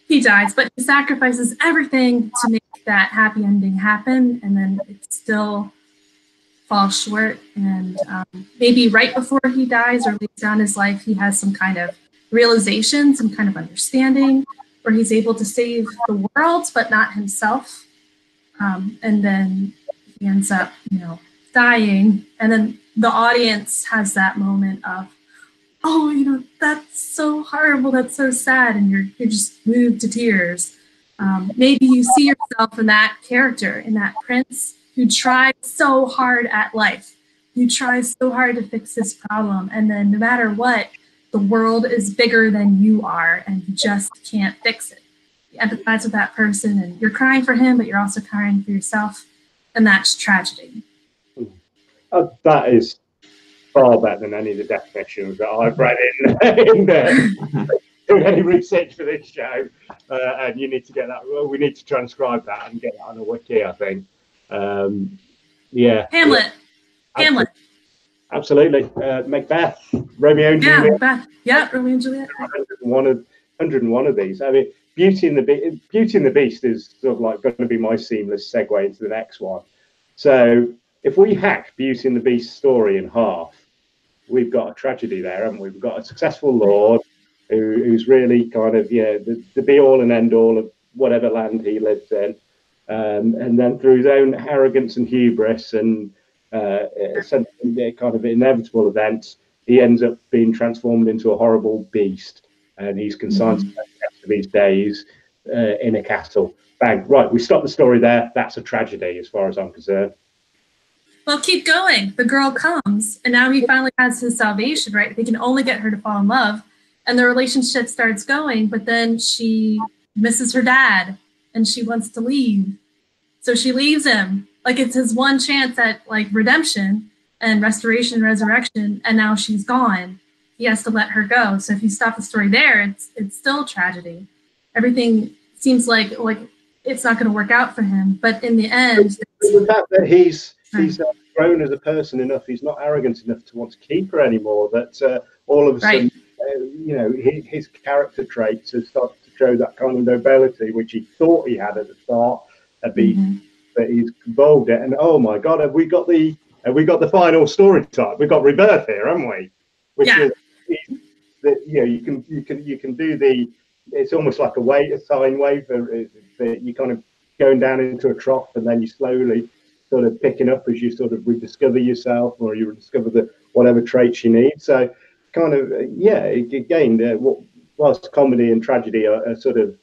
He dies, but he sacrifices everything to make that happy ending happen, and then it still falls short. And maybe right before he dies or lays down his life, he has some kind of realization, some kind of understanding, where he's able to save the world, but not himself. And then he ends up, dying. And then the audience has that moment of, oh, that's so horrible, that's so sad, and you're just moved to tears. Maybe you see yourself in that character, in that prince who tried so hard at life, who tries so hard to fix this problem, and then no matter what, the world is bigger than you are, and you just can't fix it. You empathize with that person, and you're crying for him, but you're also crying for yourself, and that's tragedy. That is far better than any of the definitions that I've read in doing any research for this show. And you need to get that. Well, we need to transcribe that and get that on a wiki, I think. Yeah. Hamlet. Hamlet. Absolutely. Macbeth. Romeo and Juliet. Macbeth. Yeah, Romeo and Juliet. 101 of these. I mean, Beauty and the Beast is sort of like going to be my seamless segue into the next one. So if we hack Beauty and the Beast story in half, we've got a tragedy there, haven't we? We've got a successful lord who's really kind of, the be-all and end-all of whatever land he lives in. And then through his own arrogance and hubris and kind of inevitable events, he ends up being transformed into a horrible beast. And he's consigned to the rest of his days in a castle. Bang. Right, we stop the story there. That's a tragedy as far as I'm concerned. Well, keep going. The girl comes, and now he finally has his salvation, right? They can only get her to fall in love, and the relationship starts going, but then she misses her dad, and she wants to leave. So she leaves him. Like, it's his one chance at, like, redemption and restoration and resurrection, and now she's gone. He has to let her go. So if you stop the story there, it's still tragedy. Everything seems like it's not going to work out for him, but in the end, the fact that he's he's grown as a person enough. He's not arrogant enough to want to keep her anymore. That all of a sudden, you know, his character traits have started to show that kind of nobility, which he thought he had at the start, but he's evolved it. And oh my God, have we got the final story type? We've got rebirth here, haven't we? Which is that, you know, you can do the. It's almost like a sine wave. You kind of going down into a trough, and then you slowly sort of picking up as you sort of rediscover yourself, or you rediscover whatever traits you need. So kind of again, whilst comedy and tragedy are sort of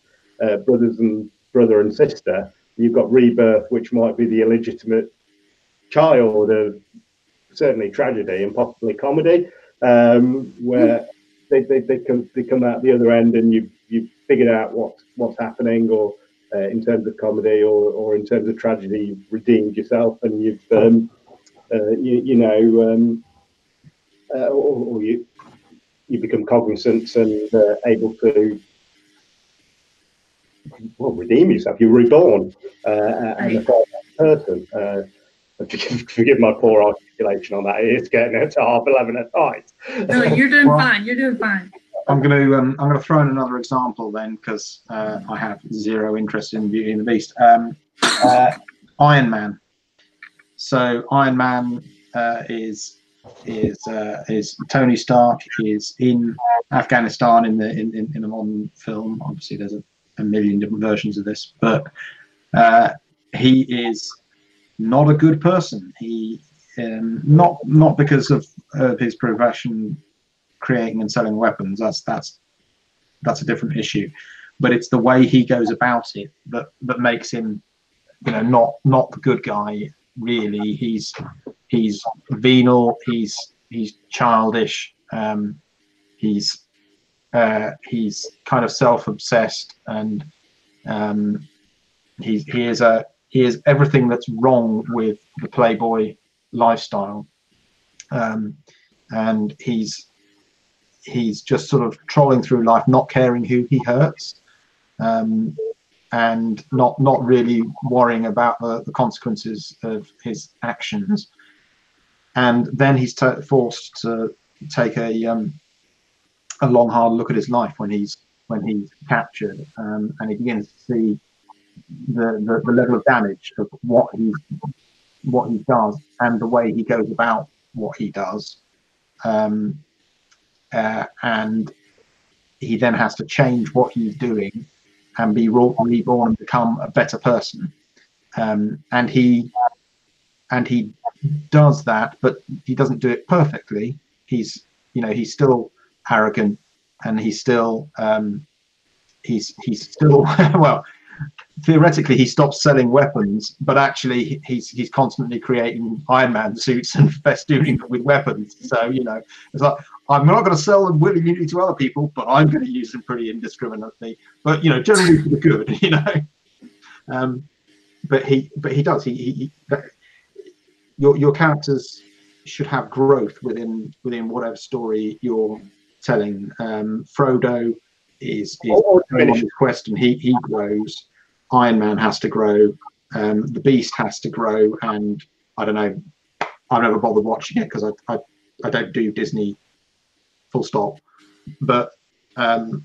brother and sister, you've got rebirth, which might be the illegitimate child of certainly tragedy and possibly comedy, where they come out the other end, and you've figured out what's happening, or in terms of comedy or in terms of tragedy, you've redeemed yourself, and you've you become cognizant and able to redeem yourself. You're reborn and a person. Forgive my poor articulation on that. It's getting to 11:30 at night. No, you're doing fine. You're doing fine. I'm gonna throw in another example then, because I have zero interest in Beauty and the Beast. Iron Man. So Iron Man is Tony Stark is in Afghanistan in the modern film. Obviously, there's a million different versions of this, but he is not a good person. He not because of his profession, creating and selling weapons. That's a different issue, but it's the way he goes about it that makes him, you know, not the good guy. Really, he's venal. He's childish. He's kind of self-obsessed, and he is everything that's wrong with the Playboy lifestyle, and he's just sort of trolling through life, not caring who he hurts, and not really worrying about the consequences of his actions. And then he's forced to take a long, hard look at his life when he's captured, and he begins to see the level of damage of what he does and the way he goes about what he does. And he then has to change what he's doing and be reborn and become a better person. And he does that, but he doesn't do it perfectly. He's still arrogant, and he's still well, theoretically he stops selling weapons, but actually he's constantly creating Iron Man suits and festooning them with weapons. So, you know, it's like, I'm not going to sell them willingly to other people, but I'm going to use them pretty indiscriminately. But, you know, generally for the good, you know. But he does. Your characters should have growth within whatever story you're telling. Frodo is going on his quest, and he grows. Iron Man has to grow. The Beast has to grow, and I don't know. I've never bothered watching it because I don't do Disney. Full stop. But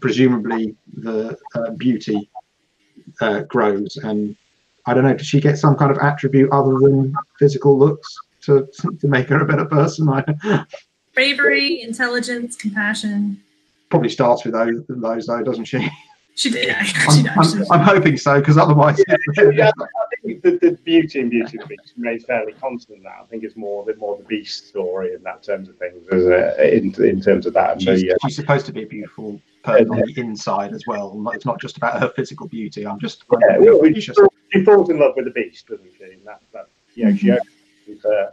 presumably the Beauty grows, and I don't know. Does she get some kind of attribute other than physical looks to make her a better person? Bravery, intelligence, compassion. Probably starts with those though, doesn't she? She did. I'm hoping so, because otherwise. I think the Beauty and Beauty and the Beast remains fairly constant now. I think it's more the Beast story in that terms of things, in terms of that. She's supposed to be a beautiful person on the inside as well. It's not just about her physical beauty. She falls in love with the Beast, doesn't she? And that she opens her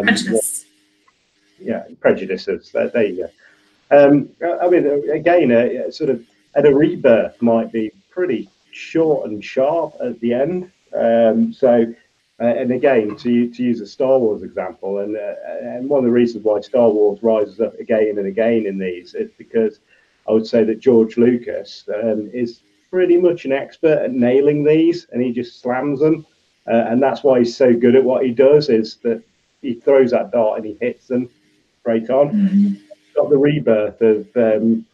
prejudice. Prejudices. There you go. I mean, again, sort of. And a rebirth might be pretty short and sharp at the end. And again, to use a Star Wars example, and one of the reasons why Star Wars rises up again and again in these is because I would say that George Lucas is pretty much an expert at nailing these, and he just slams them. and that's why he's so good at what he does, is that he throws that dart and he hits them straight on. Mm-hmm. Got the rebirth of Anakin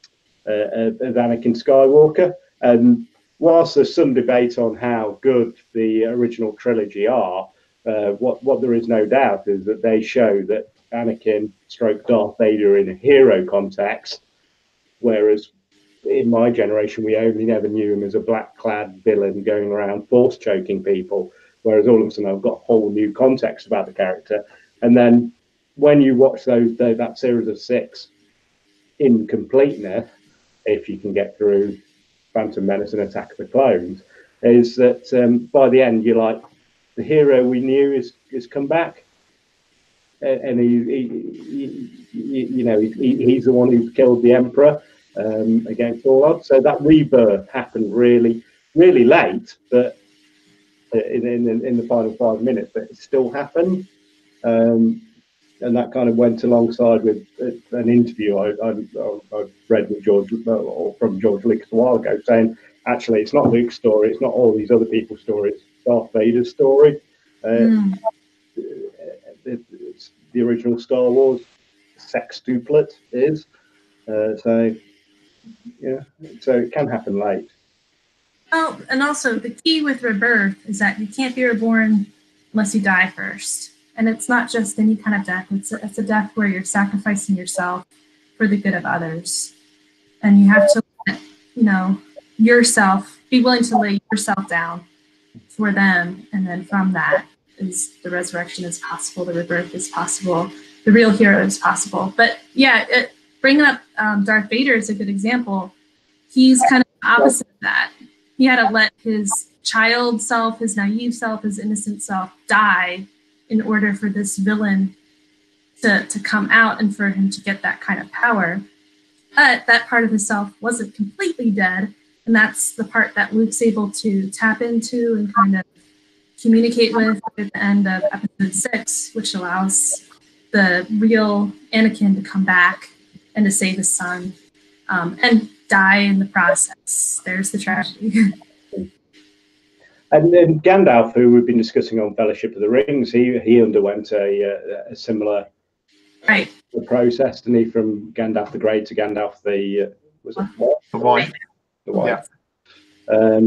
Skywalker, and whilst there's some debate on how good the original trilogy are, what there is no doubt is that they show that Anakin stroke Darth Vader in a hero context, whereas in my generation we only never knew him as a black-clad villain going around force choking people, whereas all of a sudden I've got a whole new context about the character. And then when you watch that series of 6 in completeness, if you can get through Phantom Menace and Attack of the Clones, is that by the end you're like, the hero we knew is come back, and he's the one who killed the Emperor against all odds. So that rebirth happened really, really late, but in the final 5 minutes, but it still happened. And that kind of went alongside with an interview I read with George, or from George Lucas a while ago, saying actually it's not Luke's story, it's not all these other people's stories, it's Darth Vader's story. It's the original Star Wars sextuplet is. So it can happen late. Oh, and also the key with rebirth is that you can't be reborn unless you die first. And it's not just any kind of death. It's a death where you're sacrificing yourself for the good of others. And you have to let, yourself, be willing to lay yourself down for them. And then from that is the resurrection is possible, the rebirth is possible, the real hero is possible. But yeah, bringing up Darth Vader is a good example. He's kind of the opposite of that. He had to let his child self, his naive self, his innocent self die in order for this villain to come out and for him to get that kind of power. But that part of his self wasn't completely dead, and that's the part that Luke's able to tap into and kind of communicate with at the end of episode 6, which allows the real Anakin to come back and to save his son, and die in the process. There's the tragedy. And then Gandalf, who we've been discussing on Fellowship of the Rings, he underwent a similar process, didn't he, from Gandalf the Grey to Gandalf the White? The White. Yeah.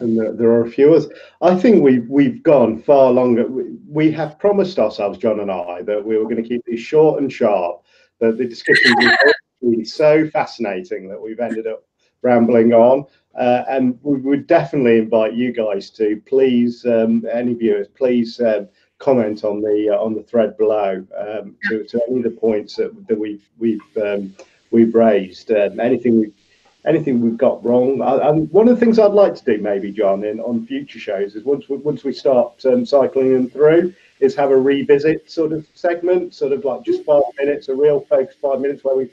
And there are a few others. I think we've gone far longer. We have promised ourselves, John and I, that we were going to keep these short and sharp. That the discussions have been so fascinating that we've ended up rambling on. And we would definitely invite you guys to please, any viewers, please comment on the thread below to any of the points that we've raised. Anything we've got wrong. And one of the things I'd like to do, maybe, John, on future shows, is once we start cycling them through, is have a revisit sort of segment, sort of like just 5 minutes, a real focused 5 minutes where we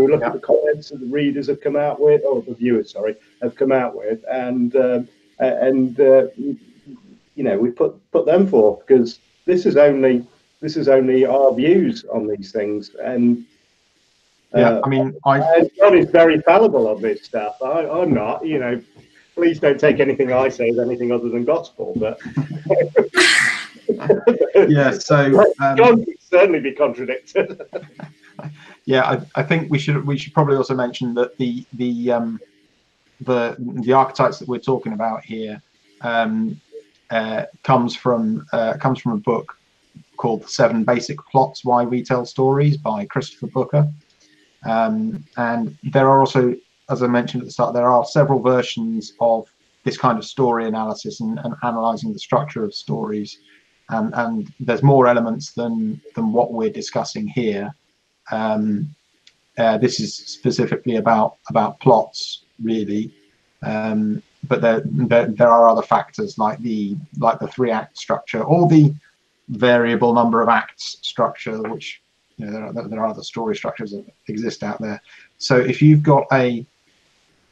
look at the comments that the readers have come out with, or the viewers, sorry, have come out with, and we put them forth, because this is only our views on these things. And I mean, John is very fallible on this stuff. I'm not. Please don't take anything I say as anything other than gospel. But yeah, so John could certainly be contradicted. Yeah, I think we should probably also mention that the archetypes that we're talking about here comes from a book called The 7 Basic Plots Why We Tell Stories by Christopher Booker. And there are also, as I mentioned at the start, there are several versions of this kind of story analysis and analysing the structure of stories. And there's more elements than what we're discussing here. This is specifically about plots, really, but there are other factors like the 3-act structure, or the variable number of acts structure, which there are other story structures that exist out there. So if you've got a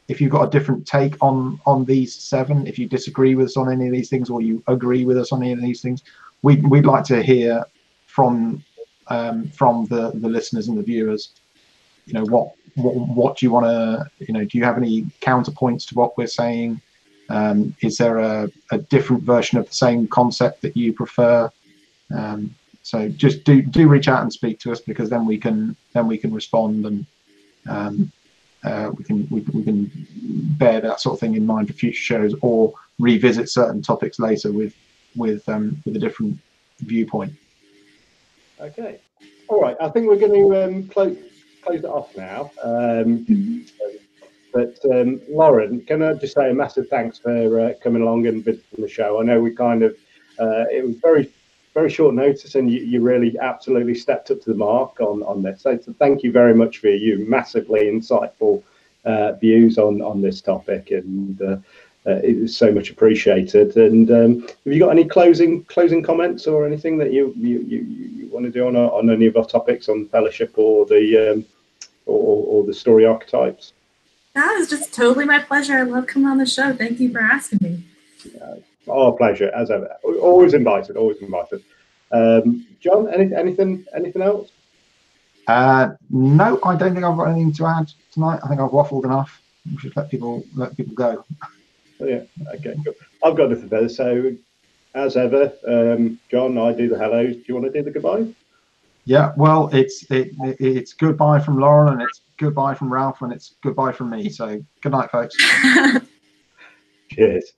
different take on these 7, if you disagree with us on any of these things, or you agree with us on any of these things, we'd like to hear from the listeners and the viewers. What do you want to, do you have any counterpoints to what we're saying? Is there a different version of the same concept that you prefer? So just do reach out and speak to us, because then we can respond, and we can bear that sort of thing in mind for future shows, or revisit certain topics later with a different viewpoint. Okay, all right. I think we're going to close it off now. But Lauren, can I just say a massive thanks for coming along and visiting the show? I know we kind of it was very short notice, and you really absolutely stepped up to the mark on this. So thank you very much for your massively insightful views on this topic, and it was so much appreciated. And have you got any closing comments or anything that you want to do on any of our topics on fellowship or the story archetypes? That was just totally my pleasure. I love coming on the show. Thank you for asking me. Our pleasure, as ever. Always invited. John, anything else? No, I don't think I've got anything to add tonight. I think I've waffled enough. We should let people go. Yeah. Okay. Cool. I've got nothing better. So, as ever, John, I do the hellos. Do you want to do the goodbye? Yeah. Well, it's goodbye from Lauren, and it's goodbye from Ralph, and it's goodbye from me. So, good night, folks. Cheers.